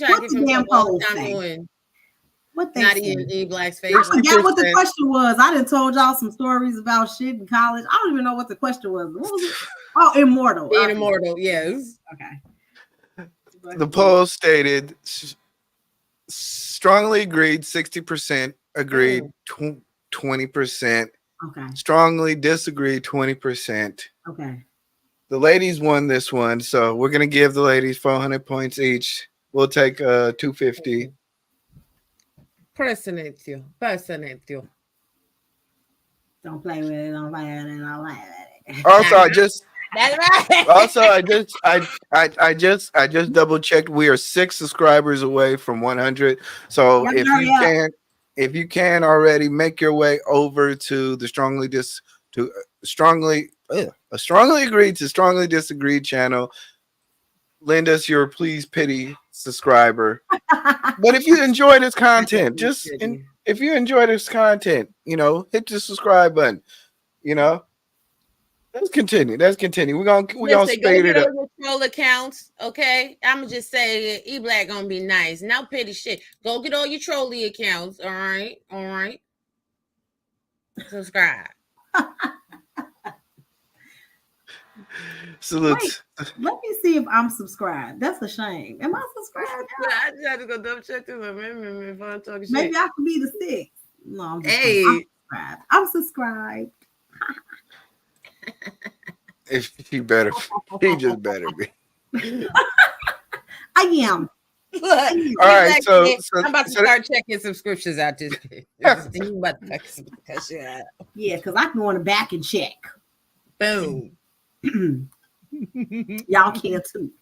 trying to give himself all the time to win. What they not say? even E Black's face. I forgot what the question was. I done told y'all some stories about shit in college. I don't even know what the question was. What was it? Oh, immortal. Being immortal, yes. Okay. The poll stated strongly agreed 60%, agreed 20%. Okay. Strongly disagreed 20%. Okay. The ladies won this one, so we're gonna give the ladies 400 points each. We'll take 250. Personatio. Don't play with it. Don't play with it. Don't play with it. Also, I just double checked. We are 6 subscribers away from 100. So if you can already make your way over to the strongly agreed to strongly disagreed channel, lend us your please pity subscriber. But if you enjoy this content, if you enjoy this content, hit the subscribe button. Let's continue. We're gonna speed it up. Your troll accounts, okay? I'ma just say E Black gonna be nice. Now petty shit. Go get all your trolly accounts. All right. Subscribe. Salute. Let me see if I'm subscribed. That's a shame. Am I subscribed? I just had to go double check too. Maybe I could be the 6th. No, I'm subscribed. I'm subscribed. If he just better be. I am. Look, all right, so I'm about to start checking subscriptions out this. Yeah, because I can go on the back and check. Boom. Y'all can too.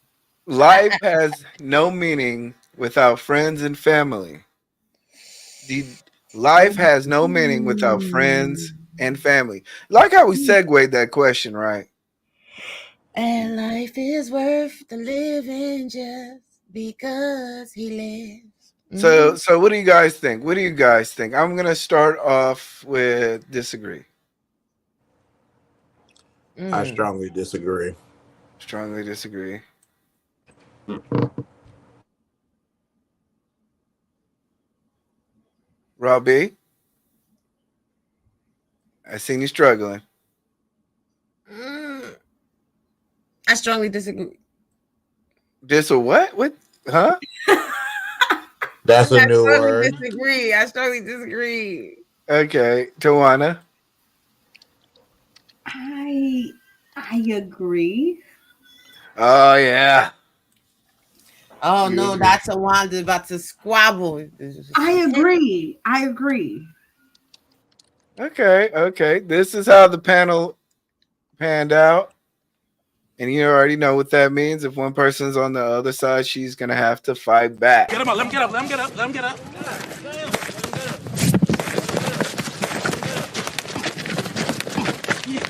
Life has no meaning without friends and family. Life has no meaning without friends and family. Like how we segued that question, right? And life is worth the living just because he lives. So what do you guys think? I'm gonna start off with disagree. I strongly disagree. Robbie, I seen you struggling. I strongly disagree. Just a what? What? Huh? That's a new word. I strongly disagree. Okay, Tawana. I agree. Oh yeah. Oh no, that's a Wanda about to squabble. I agree. Okay. This is how the panel panned out. And you already know what that means. If one person's on the other side, she's gonna have to fight back. Get him up, let him get up.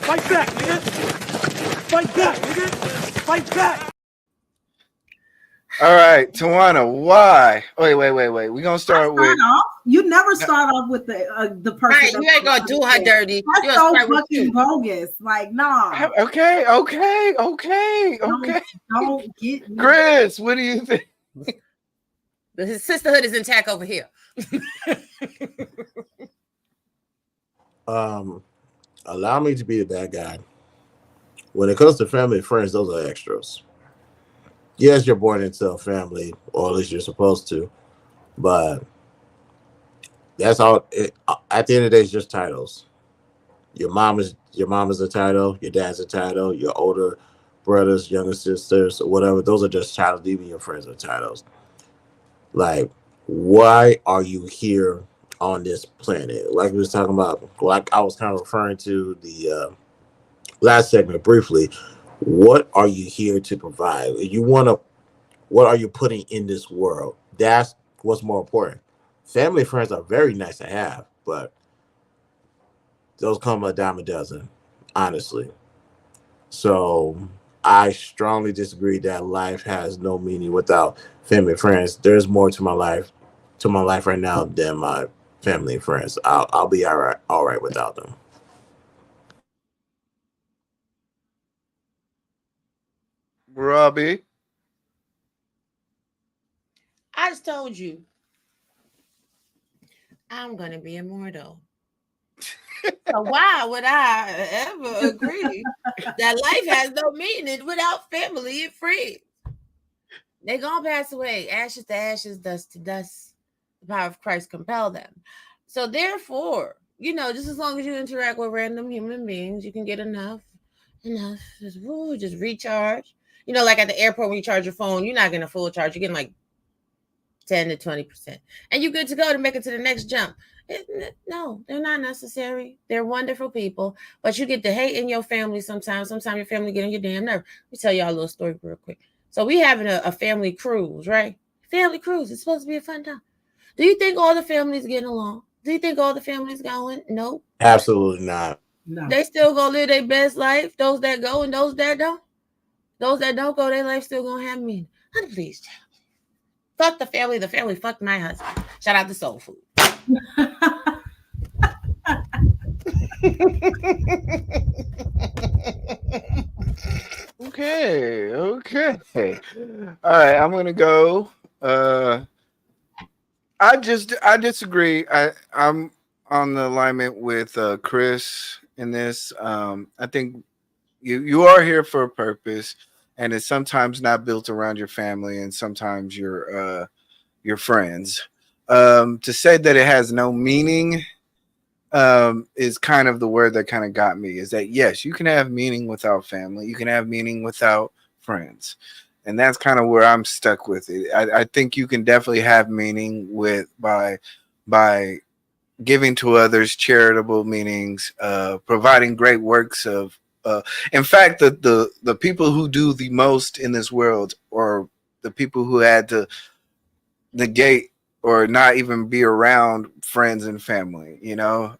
Fight back, nigga. Fight back. All right, Tawana, why? Wait. We're gonna start with. You never start off with the person. Right, you ain't gonna do her dirty. That's so fucking bogus. Like, nah. Okay. Don't get me. Chris, what do you think? The sisterhood is intact over here. Allow me to be the bad guy. When it comes to family and friends, those are extras. Yes, you're born into a family, or at least you're supposed to, but that's all. At the end of the day, it's just titles. Your mom is a title. Your dad's a title. Your older brothers, younger sisters, or whatever. Those are just titles. Even your friends are titles. Like, why are you here on this planet? Like we was talking about. Like I was kind of referring to the last segment briefly. What are you here to provide? What are you putting in this world? That's what's more important. Family friends are very nice to have, but those come a dime a dozen, honestly. So I strongly disagree that life has no meaning without family and friends. There's more to my life right now than my family and friends. I'll be all right without them. Robbie. I just told you I'm gonna be immortal. So why would I ever agree that life has no meaning without family and friends? They're gonna pass away, ashes to ashes, dust to dust. The power of Christ compel them. So therefore, just as long as you interact with random human beings, you can get enough, just recharge. Like at the airport when you charge your phone, you're not getting a full charge. You're getting like 10 to 20%. And you're good to go to make it to the next jump. No, they're not necessary. They're wonderful people, but you get to hate in your family sometimes. Sometimes your family get on your damn nerve. Let me tell y'all a little story real quick. So we having a family cruise, right? Family cruise. It's supposed to be a fun time. Do you think all the families getting along? Do you think all the families going? Nope. Absolutely not. No. They still gonna live their best life. Those that go and those that don't. Those that don't go, their life still gonna have meaning. Honey, please, child. Fuck the family. The family fucked my husband. Shout out to Soul Food. Okay. All right, I'm gonna go. I disagree. I'm on the alignment with Chris in this. I think you are here for a purpose, and it's sometimes not built around your family, and sometimes your friends. To say that it has no meaning is kind of the word that kind of got me. Is that yes, you can have meaning without family, you can have meaning without friends, and that's kind of where I'm stuck with it. I think you can definitely have meaning by giving to others, charitable meanings, providing great works of. In fact, the people who do the most in this world, or the people who had to negate or not even be around friends and family. You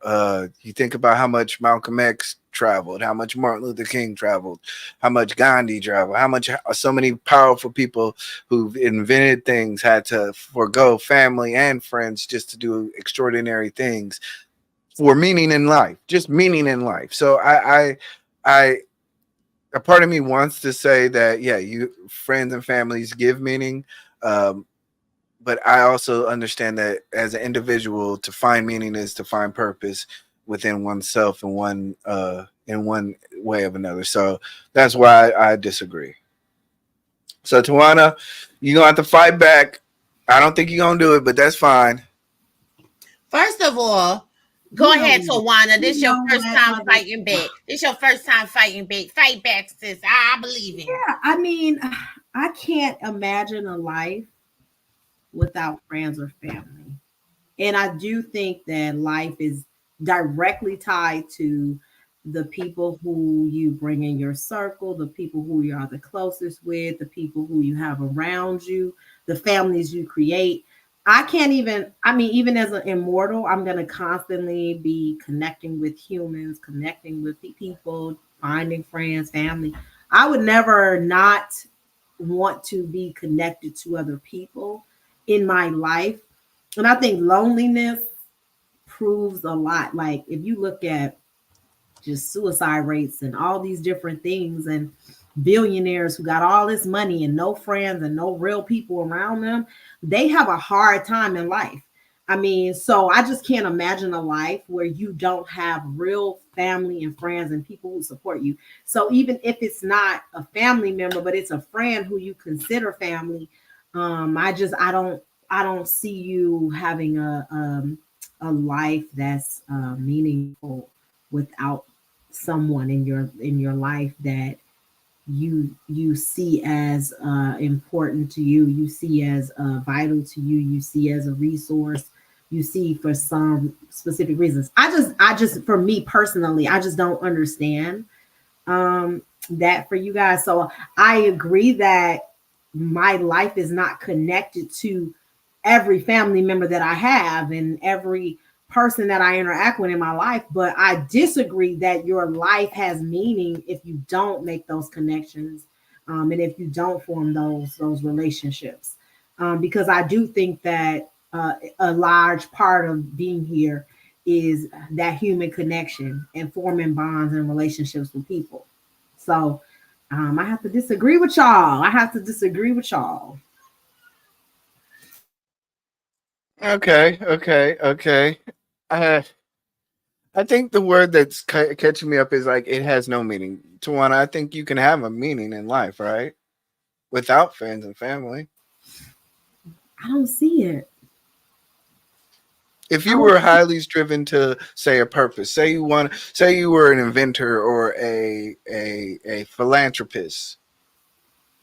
think about how much Malcolm X traveled, how much Martin Luther King traveled, how much Gandhi traveled, how much so many powerful people who've invented things had to forego family and friends just to do extraordinary things for meaning in life, just meaning in life. So I a part of me wants to say that, yeah, you friends and families give meaning. But I also understand that as an individual, to find meaning is to find purpose within oneself in one way of another. So that's why I disagree. So Tawana, you're gonna have to fight back. I don't think you're gonna do it, but that's fine. First of all, go ahead, Tawana. This your first time fighting back. This your first time fighting back. Fight back, sis. I believe in you. Yeah, I mean, I can't imagine a life without friends or family. And I do think that life is directly tied to the people who you bring in your circle, the people who you are the closest with, the people who you have around you, the families you create. I can't even, I mean, even as an immortal, I'm going to constantly be connecting with humans, connecting with people, finding friends, family. I would never not want to be connected to other people in my life. And I think loneliness proves a lot. Like if you look at just suicide rates and all these different things, and billionaires who got all this money and no friends and no real people around them, they have a hard time in life. I mean, so I just can't imagine a life where you don't have real family and friends and people who support you. So even if it's not a family member, but it's a friend who you consider family, I don't see you having a life that's meaningful without someone in your life that you see as important to you, you see as vital to you, you see as a resource, you see for some specific reasons. I just for me personally, I just don't understand that for you guys. So I agree that my life is not connected to every family member that I have and every person that I interact with in my life. But I disagree that your life has meaning if you don't make those connections, and if you don't form those relationships. Because I do think that a large part of being here is that human connection and forming bonds and relationships with people. So I have to disagree with y'all. I have to disagree with y'all. Okay. Uh, I think the word that's catching me up is like it has no meaning. Tawana, I think you can have a meaning in life, right? Without friends and family. I don't see it. If you were highly driven to say a purpose, say you were an inventor or a philanthropist,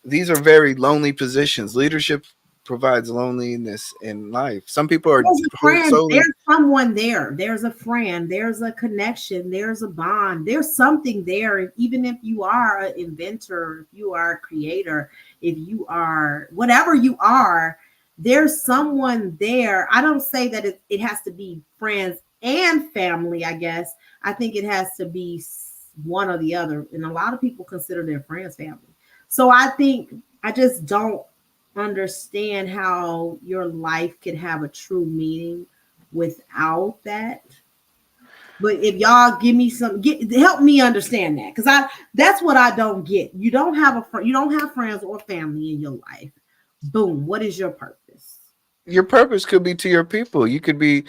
these are very lonely positions. Leadership provides loneliness in life. Some people are There's a friend, solely. there's someone there. There's a friend, there's a connection, there's a bond, there's something there. Even if you are an inventor, if you are a creator, if you are whatever you are, there's someone there. I don't say that it has to be friends and family, I guess. I think it has to be one or the other. And a lot of people consider their friends family. So I think I just don't understand how your life could have a true meaning without that. But if y'all give me help me understand that, because that's what I don't get. You don't have you don't have friends or family in your life. Boom. What is your purpose? Your purpose could be to your people. You could be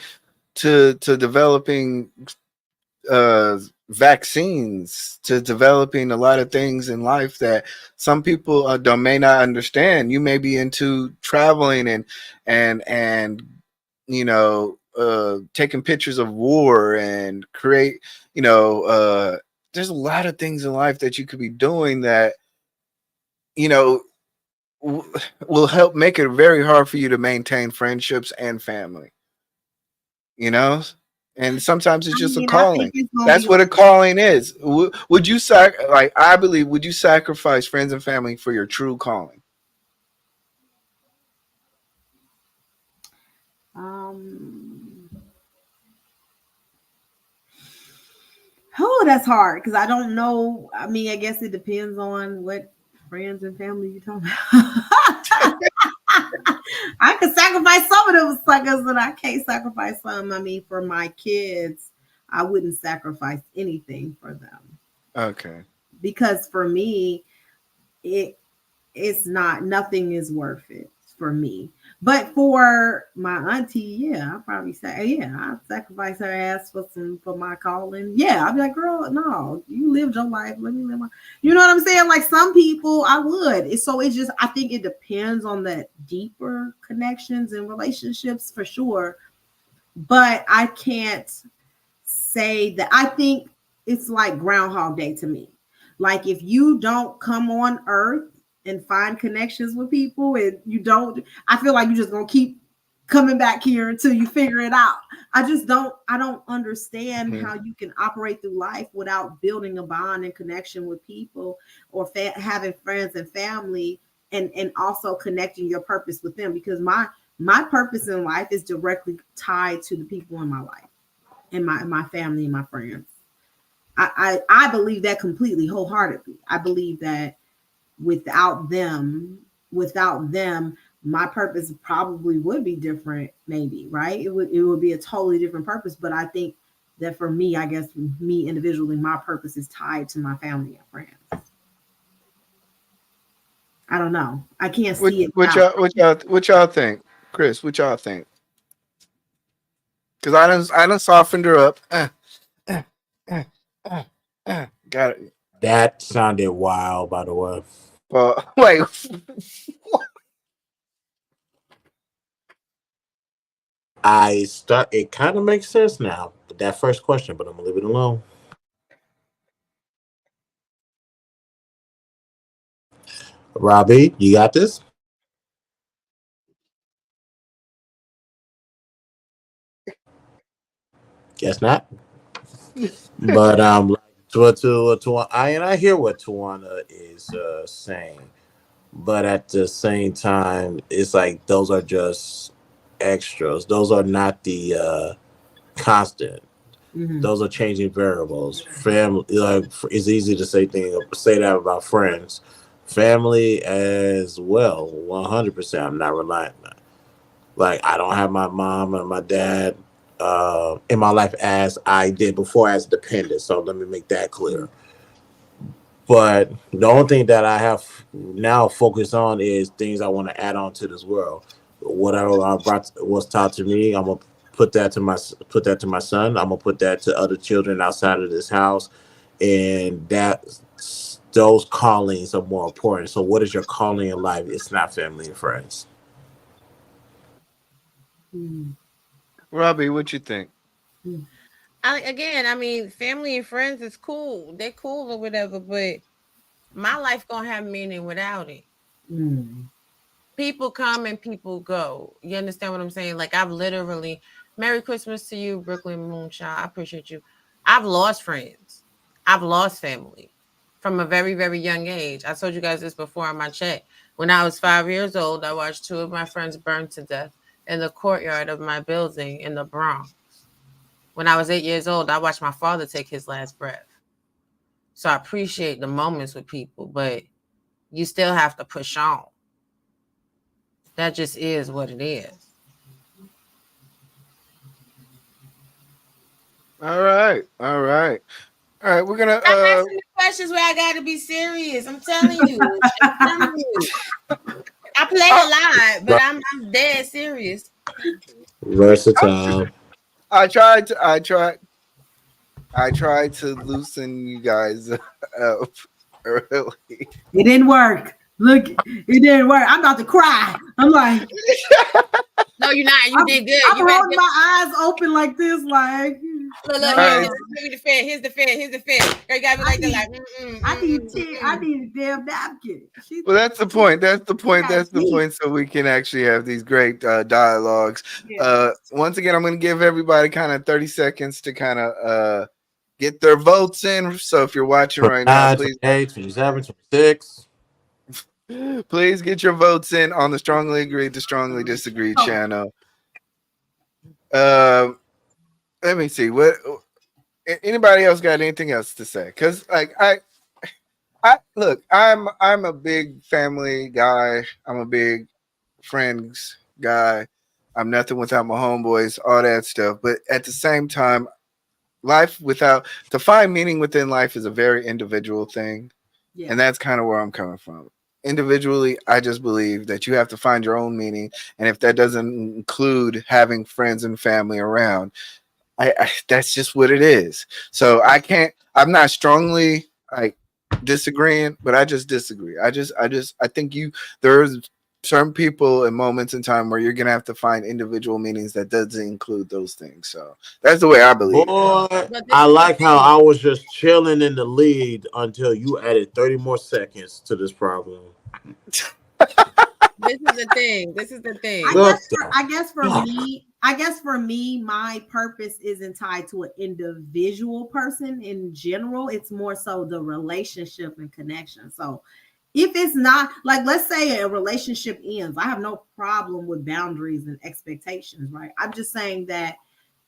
to developing vaccines, to developing a lot of things in life that some people may not understand. You may be into traveling and taking pictures of war and create, there's a lot of things in life that you could be doing that you know will help make it very hard for you to maintain friendships and family, you know and sometimes it's I just a mean, I think calling. it's gonna That's be what a calling is. Would you I believe, would you sacrifice friends and family for your true calling? um oh, that's hard because I don't know. I mean, I guess it depends on what friends and family you're talking about. I could sacrifice some of those suckers, but I can't sacrifice some. I mean, for my kids, I wouldn't sacrifice anything for them Okay. because for me, it it's not nothing is worth it for me. But for my auntie, yeah, I'll probably say, yeah, I'll sacrifice her ass for my calling. Yeah, I'll be like, girl, no, you lived your life. Let me live my, you know what I'm saying? Like some people I would. So it's just I think it depends on the deeper connections and relationships for sure. But I can't say that I think it's like Groundhog Day to me. Like if you don't come on Earth and find connections with people, and you don't, I feel like you're just gonna keep coming back here until you figure it out. I don't understand Mhm. how you can operate through life without building a bond and connection with people or having friends and family and also connecting your purpose with them because my purpose in life is directly tied to the people in my life and my family and my friends. I believe that completely wholeheartedly. I believe that without them, without them, my purpose probably would be different, maybe, right? It would be a totally different purpose. But I think that for me, I guess me individually, my purpose is tied to my family and friends. I don't know. I can't What see it what now. y'all what y'all think, Chris? What y'all think? Because I done softened her up. Uh, uh, uh, got it. That sounded wild, by the way. Well, wait. It kind of makes sense now, but that first question, but I'm gonna leave it alone. Robbie, you got this? Guess not. But I hear what Tawana is saying, but at the same time, it's like those are just extras. Those are not the constant. Mhm. Those are changing variables. Family, like it's easy to say that about friends. Family as well. 100%. I'm not relying. Like I don't have my mom and my dad in my life as I did before as dependent. So let me make that clear. But the only thing that I have now focused on is things I want to add on to this world. Whatever was taught to me, I'm gonna put that to my son. I'm gonna put that to other children outside of this house, and that those callings are more important. So, what is your calling in life? It's not family and friends. Mhm. Robbie, what you think? Mhm. I mean, family and friends is cool. They're cool or whatever, but my life gonna have meaning without it. Mhm. People come and people go. You understand what I'm saying? Like I've literally, Merry Christmas to you, Brooklyn Moonshine. I appreciate you. I've lost friends. I've lost family from a very, very young age. I told you guys this before on my chat. When I was 5 years old, I watched two of my friends burn to death in the courtyard of my building in the Bronx. When I was 8 years old, I watched my father take his last breath. So I appreciate the moments with people, but you still have to push on. That just is what it is. All right, all right, all right. We're gonna. Stop asking me questions where I got to be serious. I'm telling you. I'm telling you. I play a lot, but I'm dead serious. Versatile. I tried to. I tried to loosen you guys up early. It didn't work. Look, it didn't work. I'm about to cry. I'm like, No, you're not. You did good. I'm You better holding my eyes open like this, like. look. All Here, right. give me the fan. Here's the fan. Here's the fan. Girl, you gotta be like that. Like, I need a damn napkin. Well, that's the point. That's the point. got That's the deep. point. So we can actually have these great dialogues. Yeah. Once again, I'm going to give everybody kind of 30 seconds to kind of get their votes in. So if you're watching right now, 29, please, 28, 27, 26. please get your votes in on the Strongly Agreed to Strongly Disagree channel. Um, let me see what anybody else got anything else to say? Because like I look, I'm a big family guy. I'm a big friends guy. I'm nothing without my homeboys, all that stuff. But at the same time, life without to find meaning within life is a very individual thing. Yeah. And that's kind of where I'm coming from. Individually, I just believe that you have to find your own meaning. And if that doesn't include having friends and family around, I that's just what it is. So I'm not strongly like disagreeing, but I just disagree. I think there's certain people and moments in time where you're gonna have to find individual meanings that doesn't include those things. So that's the way I believe. Boy, But this I is the like how thing. I was just chilling in the lead until you added 30 more seconds to this problem. This is the thing. This is the thing. What I guess for fuck? me, my purpose isn't tied to an individual person in general. It's more so the relationship and connection. So if it's not like, let's say a relationship ends, I have no problem with boundaries and expectations, right? I'm just saying that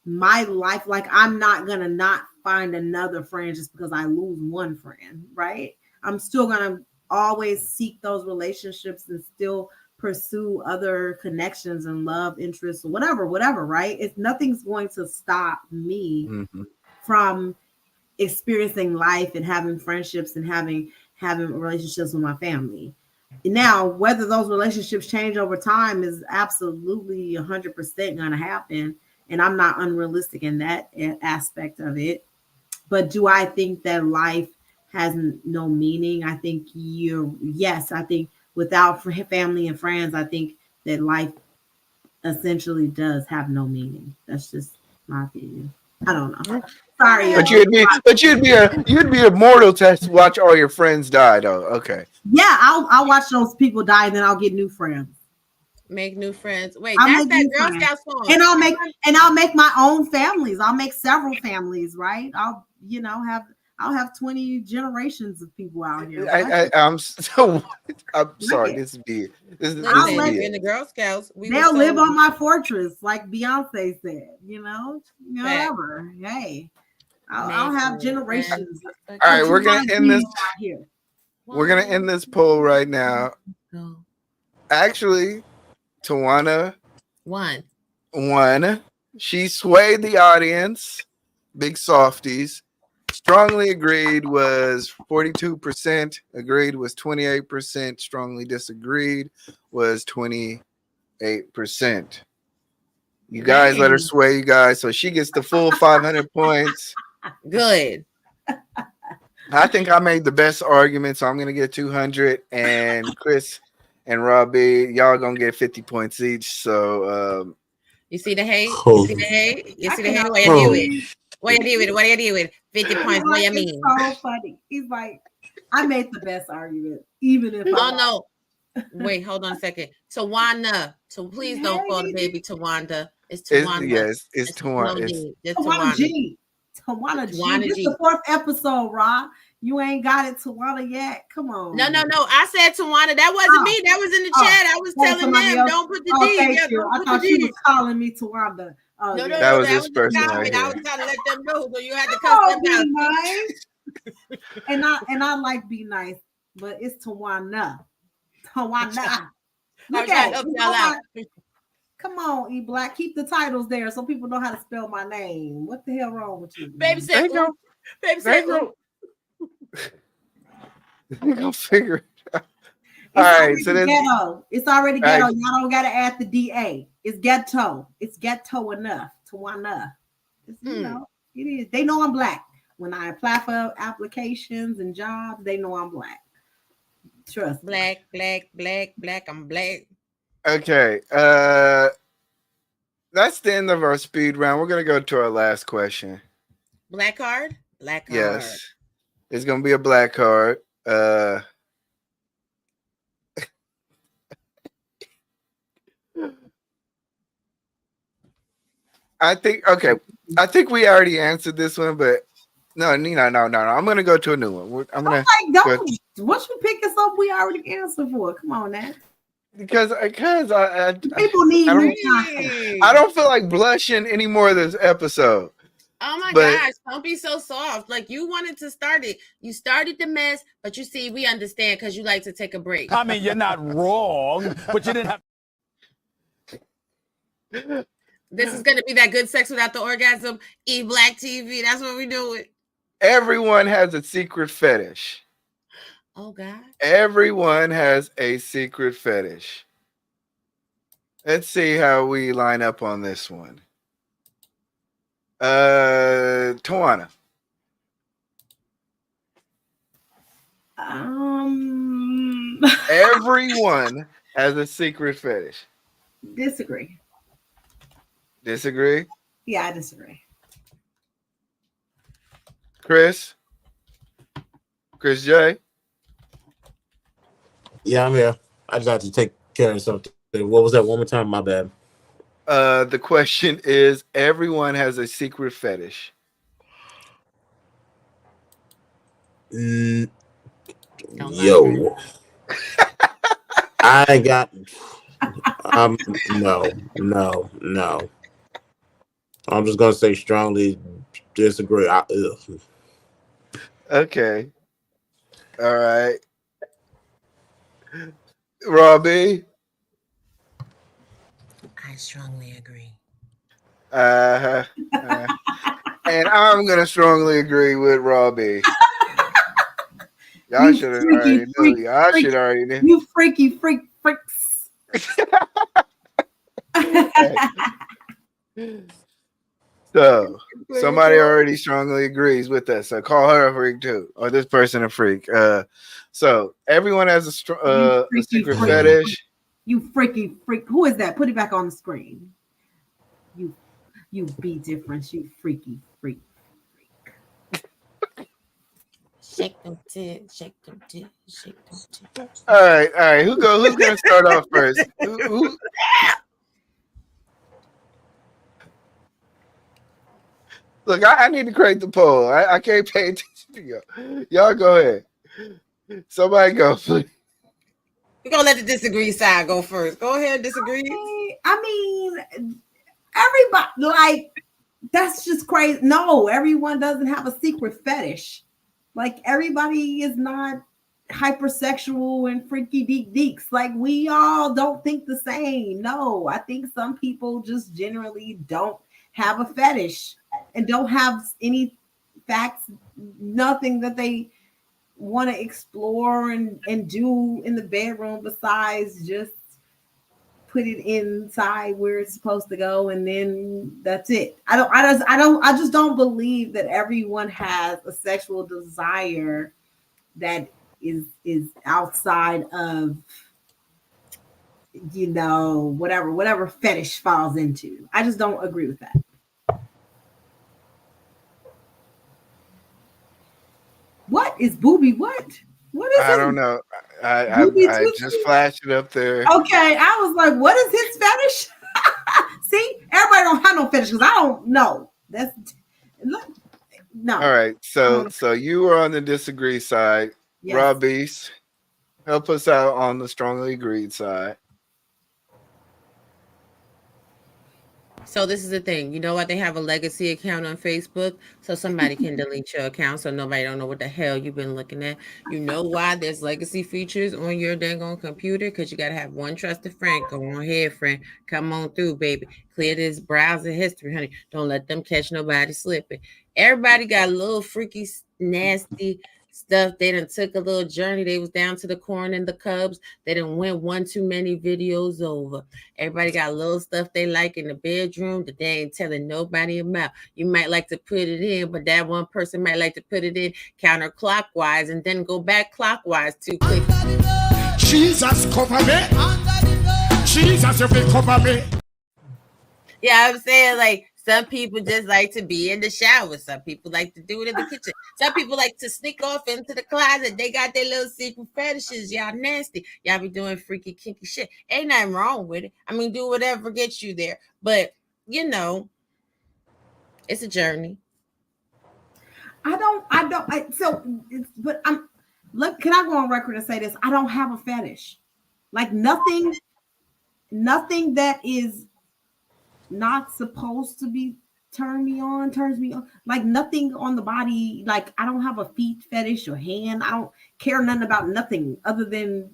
my life, like I'm not gonna not find another friend just because I lose one friend, right? I'm still gonna always seek those relationships and still pursue other connections and love interests or whatever, right? It's nothing's going to stop me Mm-hmm. from experiencing life and having friendships and having relationships with my family. Now, whether those relationships change over time is absolutely 100% going to happen. And I'm not unrealistic in that aspect of it. But do I think that life has no meaning? I think yes, I think without family and friends, I think that life essentially does have no meaning. That's just my opinion. I don't know. Sorry, But y'all. you'd be a mortal to watch all your friends die though. Okay. Yeah, I'll watch those people die and then I'll get new friends. Make new friends. Wait, I'll that's make that new Girl friends. Scout song. And I'll make my own families. I'll make several families, right? I'll have I'll have 20 generations of people out here. I'm sorry. Right. This is big. This is Listen, big. in the Girl Scouts, we They'll were live told- on my fortress, like Beyonce said. Whatever. Hey, I'll have generations. All right, we're gonna end this. Right here. We're gonna end this poll right now. Actually, Tawana won. She swayed the audience. Big softies. Strongly agreed was 42%. Agreed was 28%. Strongly disagreed was 28%. You guys let her sway you guys, so she gets the full 500 points. Good. I think I made the best argument, so I'm gonna get 200. And Chris and Robbie, y'all gonna get 50 points each. So you see the hate? You see the hate? You see the hate? What you do with? What you do with? What you do with? 50 points. What you mean? So funny. He's like, I made the best argument, even if no. Wait, hold on a second. Tawana. So please don't call the baby Tawanda. It's Tawana. Yes, it's Tawana. It's Tawana G. Tawana G. This is the 4th episode, Rob. You ain't got it, Tawana, yet. Come on. No. I said Tawana. That wasn't me. That was in the chat. I was telling them, else. don't put the D. Thank Yeah, you. I thought she was calling me Tawanda. No, that was his person right right I was trying to let them know, so you had to cuss them out. Nice. and I like be nice, but it's Tawana. Tawana. Look at it. Come on, E Black. Keep the titles there so people know how to spell my name. What the hell wrong with you? Baby said, baby said, We're gonna figure it out. All right, so that's ghetto. It's already ghetto. Right. Y'all don't gotta add the DA. It's ghetto. It's ghetto enough. Tawana. You know, it is. They know I'm black. When I apply for applications and jobs, they know I'm black. Trust me. Black. I'm black. Okay. That's the end of our speed round. We're gonna go to our last question. Black card? Black card. Yes. It's gonna be a black card. I think we already answered this one, but no. I'm gonna go to a new one. I'm gonna once you pick us up, we already answered for it. Come on now. Because people need I don't feel like blushing anymore this episode. Oh my gosh, don't be so soft. Like you wanted to start it. You started the mess, but you see, we understand because you like to take a break. I mean, you're not wrong, but you didn't have. This is going to be that good sex without the orgasm. E Black TV. That's what we do it. Everyone has a secret fetish. Oh God. Everyone has a secret fetish. Let's see how we line up on this one. Tawana. Everyone has a secret fetish. Disagree. Disagree? Yeah, I disagree. Chris J. Yeah, I'm here. I just have to take care of something. What was that? One more time? My bad. The question is: everyone has a secret fetish. Yo, I ain't got. No. I'm just gonna say strongly disagree. Okay. All right. Robbie. I strongly agree. And I'm gonna strongly agree with Robbie. Y'all should have already knew. Y'all should already knew. You freaky freaks. So somebody already strongly agrees with us. So call her a freak too, or this person a freak. So everyone has a secret fetish. You freaky freak. Who is that? Put it back on the screen. You be different. You freaky freak. Shake them tits. Shake them tits. Shake them tits. All right. Who's gonna start off first? Who? Look, I need to create the poll. I can't pay attention to y'all. Y'all go ahead. Somebody go, please. We're gonna let the disagree side go first. Go ahead, disagree. I mean, everybody like that's just crazy. No, everyone doesn't have a secret fetish. Like everybody is not hypersexual and freaky deeks. Like we all don't think the same. No, I think some people just generally don't have a fetish and don't have any facts, nothing that they want to explore and do in the bedroom besides just put it inside where it's supposed to go and then that's it. I just don't believe that everyone has a sexual desire that is outside of whatever fetish falls into. I just don't agree with that. What is booby? What is I it? don't know. I just flashed it up there. Okay, I was like, what is his fetish? See, everybody don't have no fetish because I don't know. That's no. All right, so you were on the disagree side. Yes. Rob Beast, help us out on the strongly agreed side. So this is the thing. You know what? They have a legacy account on Facebook, so somebody can delete your account, so nobody don't know what the hell you've been looking at. You know why there's legacy features on your dang on computer? Because you gotta have one trusted friend. Go on ahead, friend. Come on through, baby. Clear this browser history, honey. Don't let them catch nobody slipping. Everybody got a little freaky, nasty stuff. They done took a little journey. They was down to the corn and the cubs. They done went one too many videos over. Everybody got a little stuff they like in the bedroom that they ain't telling nobody about. You might like to put it in, but that one person might like to put it in counterclockwise and then go back clockwise too quick. Jesus cover me. Jesus, you will cover me. Yeah, I'm saying like some people just like to be in the shower. Some people like to do it in the kitchen. Some people like to sneak off into the closet. They got their little secret fetishes. Y'all nasty. Y'all be doing freaky, kinky shit. Ain't nothing wrong with it. I mean, do whatever gets you there. But, you know, it's a journey. But can I go on record and say this? I don't have a fetish. Like nothing that is not supposed to be turns me on. Like nothing on the body. Like I don't have a feet fetish or hand. I don't care nothing about nothing other than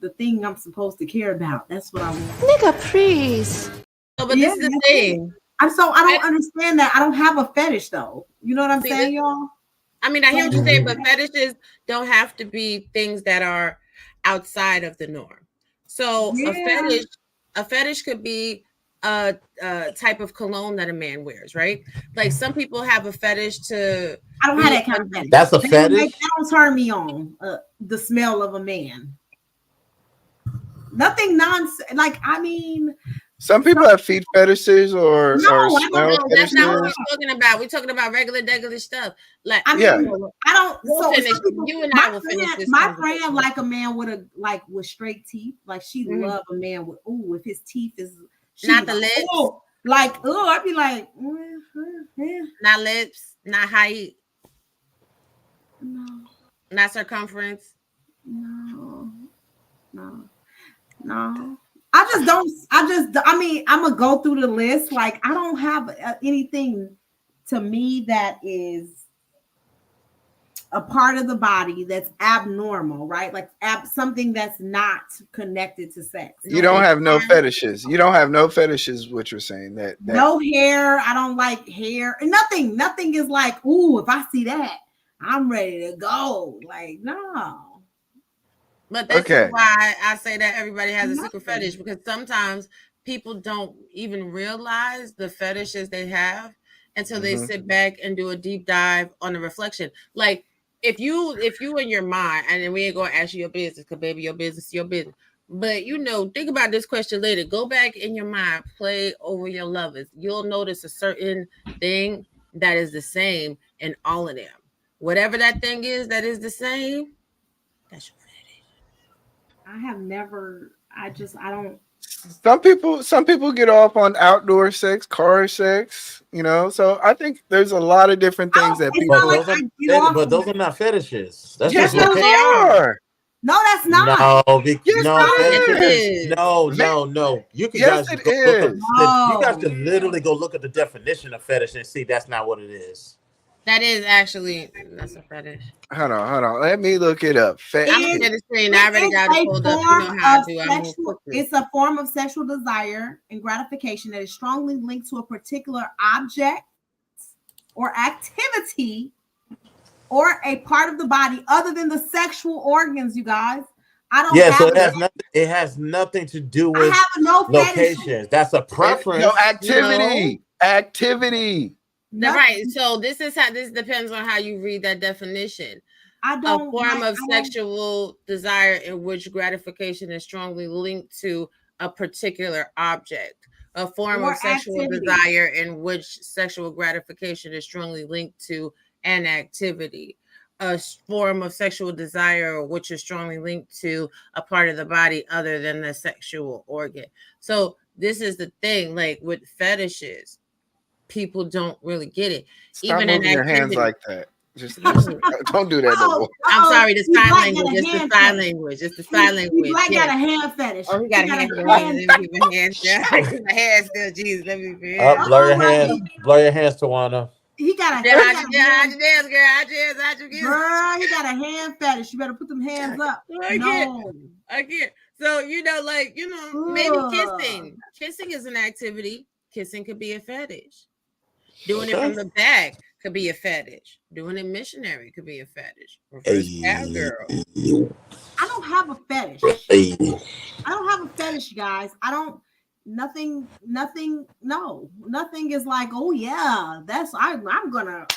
the thing I'm supposed to care about. That's what I want. Nigga, please. No, but this is the thing. I don't understand that. I don't have a fetish though. You know what I'm saying, y'all? I mean, I hear what you're saying, but fetishes don't have to be things that are outside of the norm. So a fetish could be a type of cologne that a man wears, right? Like some people have a fetish to. I don't have that kind of fetish. That's a fetish. That don't turn me on. The smell of a man. Nothing nonsense. Like I mean, some people have feet fetishes or smell fetishes. That's not what we're talking about. We're talking about regular stuff. Like I don't. We'll finish. You and I will finish this. My friend like a man with straight teeth. Like she love a man with if his teeth is not the lips. I'd be like, not lips, not height, no, not circumference, no. I mean, I'm gonna go through the list. Like, I don't have anything to me that is a part of the body that's abnormal, right? Like something that's not connected to sex. You don't have no fetishes. You don't have no fetishes. What you're saying that no hair. I don't like hair. Nothing is like, ooh, if I see that, I'm ready to go. Like, no. But this is why I say that everybody has a secret fetish, because sometimes people don't even realize the fetishes they have until they sit back and do a deep dive on the reflection. Like if you in your mind, and then we ain't gonna ask you your business, because baby, your business is your business. But think about this question later. Go back in your mind, play over your lovers. You'll notice a certain thing that is the same in all of them. Whatever that thing is that is the same, that's your fetish. I have never. I don't. Some people get off on outdoor sex, car sex, so I think there's a lot of different things that It's people. not like I get off but on those it. are not fetishes. That's Yes, just those location. are. No, that's not. No, Yes, no, it fetishes. is. No. You can Yes, guys it go look up. is. You guys No. can literally go look at the definition of fetish and see that's not what it is. That is actually that's a fetish. Hold on. Let me look it up. I'm gonna share the screen. I already got it pulled up. You know how I do. I move quickly. It's a form of sexual desire and gratification that is strongly linked to a particular object or activity or a part of the body other than the sexual organs, you guys. I don't Yeah, have so it. it has nothing to do I with have no fetish. locations. That's a preference. No, activity. Activity. Right. So this depends on how you read that definition. I don't a form of sexual desire in which gratification is strongly linked to a particular object. A form of sexual desire in which sexual gratification is strongly linked to an activity. A form of sexual desire which is strongly linked to a part of the body other than the sexual organ. So this is the thing, like with fetishes, people don't really get it. Stop Even moving in your hands like that. Just don't do that no more. I'm sorry, the sign language. It's the sign language. It's the sign language. Black got a hand fetish. Oh, he got a hand. Let me keep my hands down. My hands still, Jesus. Let me be. Blur your hands. Blur your hands, Tawana. He got a how'd you dance, girl? How'd you get? Girl, he got a hand fetish. You better put them hands up. I can't. So maybe kissing. Kissing is an activity. Kissing could be a fetish. Doing it from the back could be a fetish. Doing it missionary could be a fetish. Reverse cowgirl. I don't have a fetish. I don't have a fetish, guys. Nothing is like, oh yeah, I'm gonna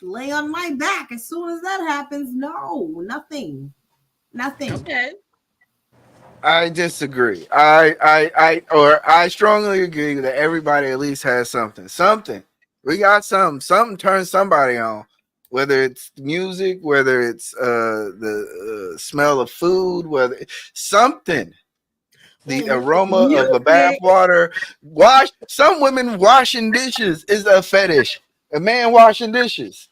lay on my back as soon as that happens. No, nothing. Okay. I disagree. I strongly agree that everybody at least has something. We got something turns somebody on, whether it's music, whether it's the smell of food, whether something, the aroma of a bath water. Some women washing dishes is a fetish. A man washing dishes.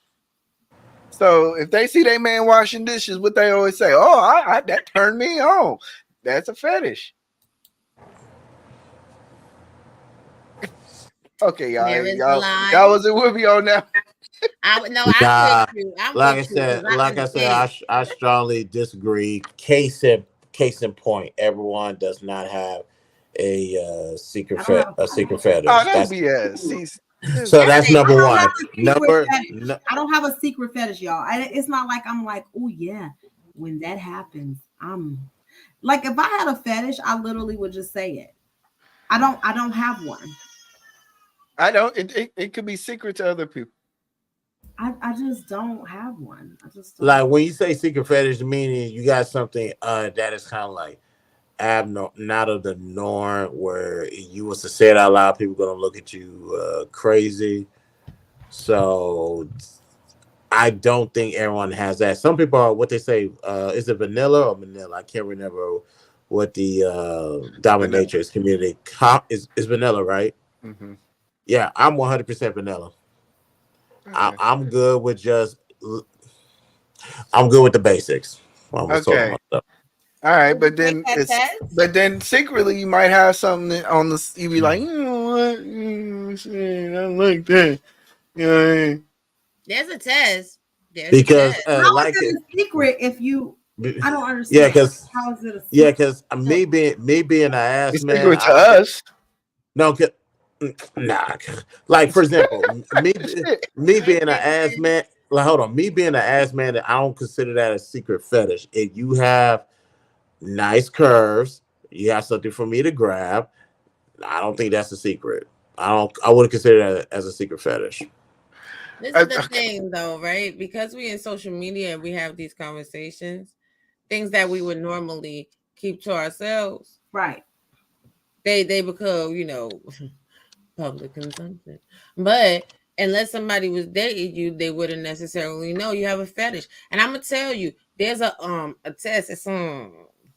So if they see their man washing dishes, what they always say, oh, that turned me on. That's a fetish. Okay, y'all wasn't with me on that. I strongly disagree. Case in point, everyone does not have a secret fetish. Oh, that's BS. So that's number one. I don't have a secret fetish, y'all. It's not like I'm like, oh yeah, when that happens, I'm like, if I had a fetish, I literally would just say it. I don't have one. I don't. It could be secret to other people. I just don't have one. I just don't. Like when you say secret fetish, meaning you got something that is kind of like abnormal, not of the norm, where you was to say it out loud, people gonna look at you crazy. So I don't think everyone has that. Some people are what they say. Is it vanilla or manila? I can't remember what the dominatrix community is vanilla, right? Mm-hmm. Yeah, I'm 100% vanilla. Okay. I'm good with the basics. Okay. All right, but then secretly you might have something on the. You be like, you know what? I like that. You know what I mean? There's a test. Because how is it a secret if you? I don't understand. Yeah, because how is it a secret? Yeah, because me being an ass man. Secret to us. No, nah. Like for example, me being an ass man. Like hold on, me being an ass man, that I don't consider that a secret fetish. If you have nice curves, you have something for me to grab. I don't think that's a secret. I wouldn't consider that as a secret fetish. This is the thing, though, right? Because we in social media and we have these conversations, things that we would normally keep to ourselves, right? They become, public consumption. But unless somebody was dating you, they wouldn't necessarily know you have a fetish. And I'm gonna tell you, there's a test. It's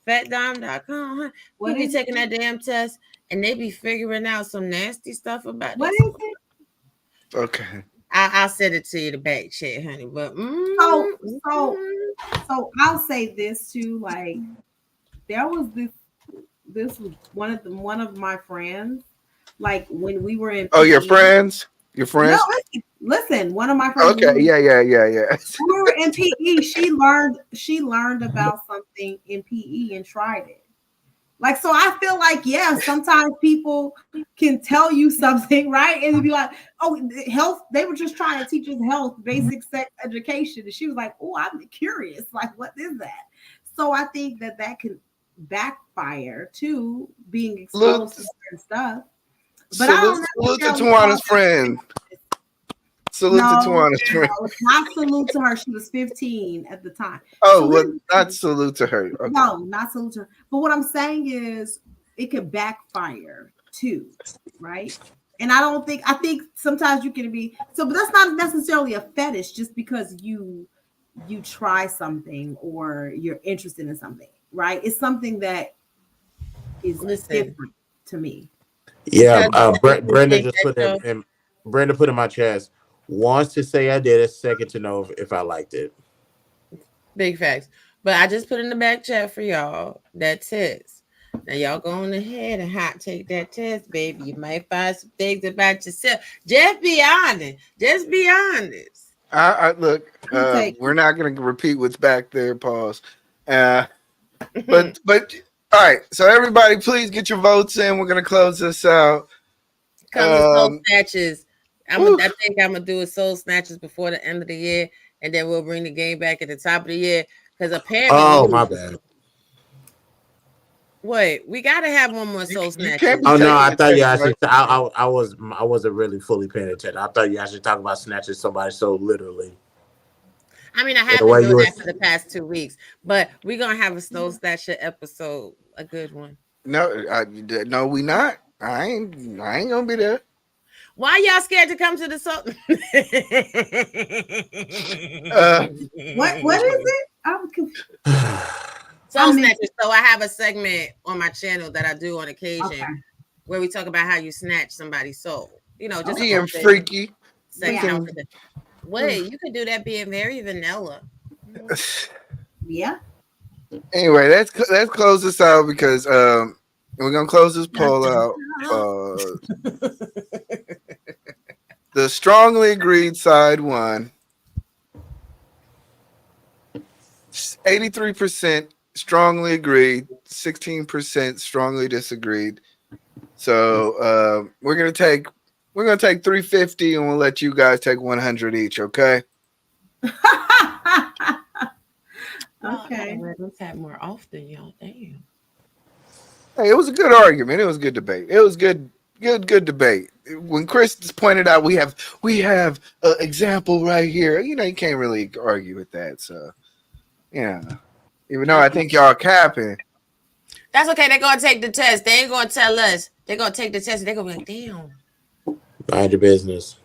Specturm.com. Huh? What We be is taking that damn test and they be figuring out some nasty stuff about What this. is it? Okay. I'll send it to you the back chat, honey. But So I'll say this too. Like there was this was one of my friends. Like when we were in Oh, your PE. friends? Your No, friends? listen. One of my friends. Okay. Yeah. When we were in PE, she learned about something in PE and tried it. Like, so I feel like, yeah, sometimes people can tell you something, right? And be like, oh, health, they were just trying to teach us health, basic sex education. And she was like, oh, I'm curious. Like, what is that? So I think that can backfire too, being exposed to certain stuff. But I don't Salute to necessarily Tawana's friend. Salute to Tawana's friend. not salute to her. She was 15 at the time. Oh, So well, not salute to her. Okay. No, not salute to her. But what I'm saying is it could backfire too, right? And I think sometimes you can be so, but that's not necessarily a fetish just because you try something or you're interested in something, right? It's something that is different to me. Yeah, Brenda just put in. Brenda put in my chest. Wants to say I did it. Second to know if I liked it. Big facts. But I just put in the back chat for y'all that test. Now y'all go on ahead and hot take that test, baby. You might find some things about yourself. Just be honest. Just be honest. I look. We're not going to repeat what's back there. Pause. But all right. So everybody, please get your votes in. We're going to close this out. Come to Soul Snatches. I think I'm gonna do a Soul Snatches before the end of the year, and then we'll bring the game back at the top of the year. Because apparently, my bad. Wait, we gotta have one more Soul Snatches. Oh no, I thought you actually. I wasn't really fully paying attention. I thought you actually talking about snatching somebody so literally. I mean, I have been doing that for the past 2 weeks, but we're gonna have a Soul Snatcher episode, a good one. No, we not. I ain't gonna be there. Why y'all scared to come to the soul? What is it? I'm confused. Soul Snatchers. So I have a segment on my channel that I do on occasion where we talk about how you snatch somebody's soul. You know, just being freaky. Wait, you could do that being very vanilla. Yeah. Anyway, let's close this out because we're gonna close this poll out. The strongly agreed side won. 83% strongly agreed, 16% strongly disagreed. So we're gonna take 350 and we'll let you guys take 100 each, okay? Okay. Let's have more often, y'all. Damn. Hey, it was a good argument. It was a good debate. It was good debate. When Chris pointed out we have an example right here, you can't really argue with that. So, yeah. Even though I think y'all capping. That's okay. They're gonna take the test. They ain't gonna tell us. They're gonna take the test. They're gonna be like, damn. Mind your business.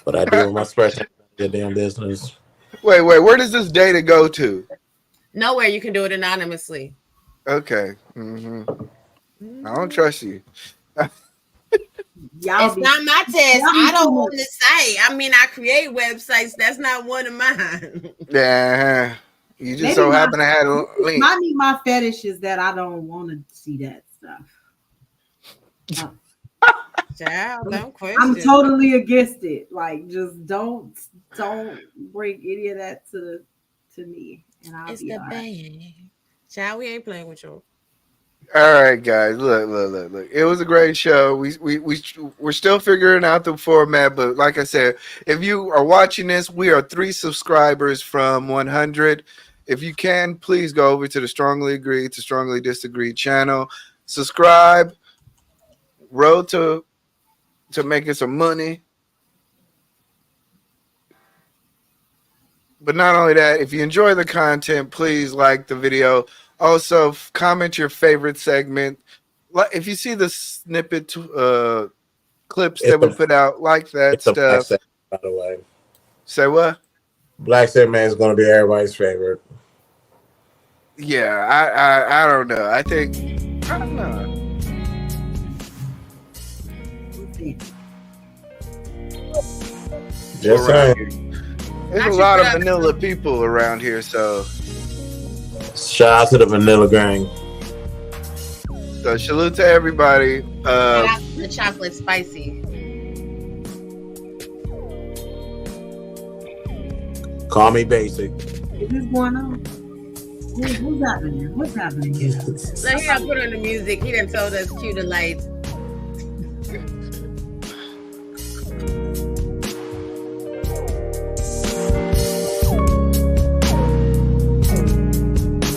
But I do with my spreadsheet. Your damn business. Wait. Where does this data go to? Nowhere. You can do it anonymously. Okay. I don't trust you. Y'all it's not my test. I don't want to say. I mean, I create websites. That's not one of mine. Yeah. You just so happen to have a link. My fetish is that I don't want to see that stuff. Child, don't question. I'm totally against it. Like, just don't bring any of that to me. And I'll it's be the all band. Child, we ain't playing with you. All right, guys. Look. It was a great show. We're still figuring out the format, but like I said, if you are watching this, we are 3 subscribers from 100. If you can, please go over to the Strongly Agreed to Strongly Disagreed channel. Subscribe. Road to making some money. But not only that, if you enjoy the content, please like the video. Also, comment your favorite segment. If you see the snippet clips that we put out, like that stuff. Segment, by the way. Say what? Black segment is going to be everybody's favorite. Yeah, I don't know. I don't know. Just saying. There's a lot of vanilla people around here, so shout out to the Vanilla Gang. So salute to everybody. The chocolate spicy. Call me basic. Is this going on? Who's happening? What's happening here? So here I put on the music. He done told us cue the lights.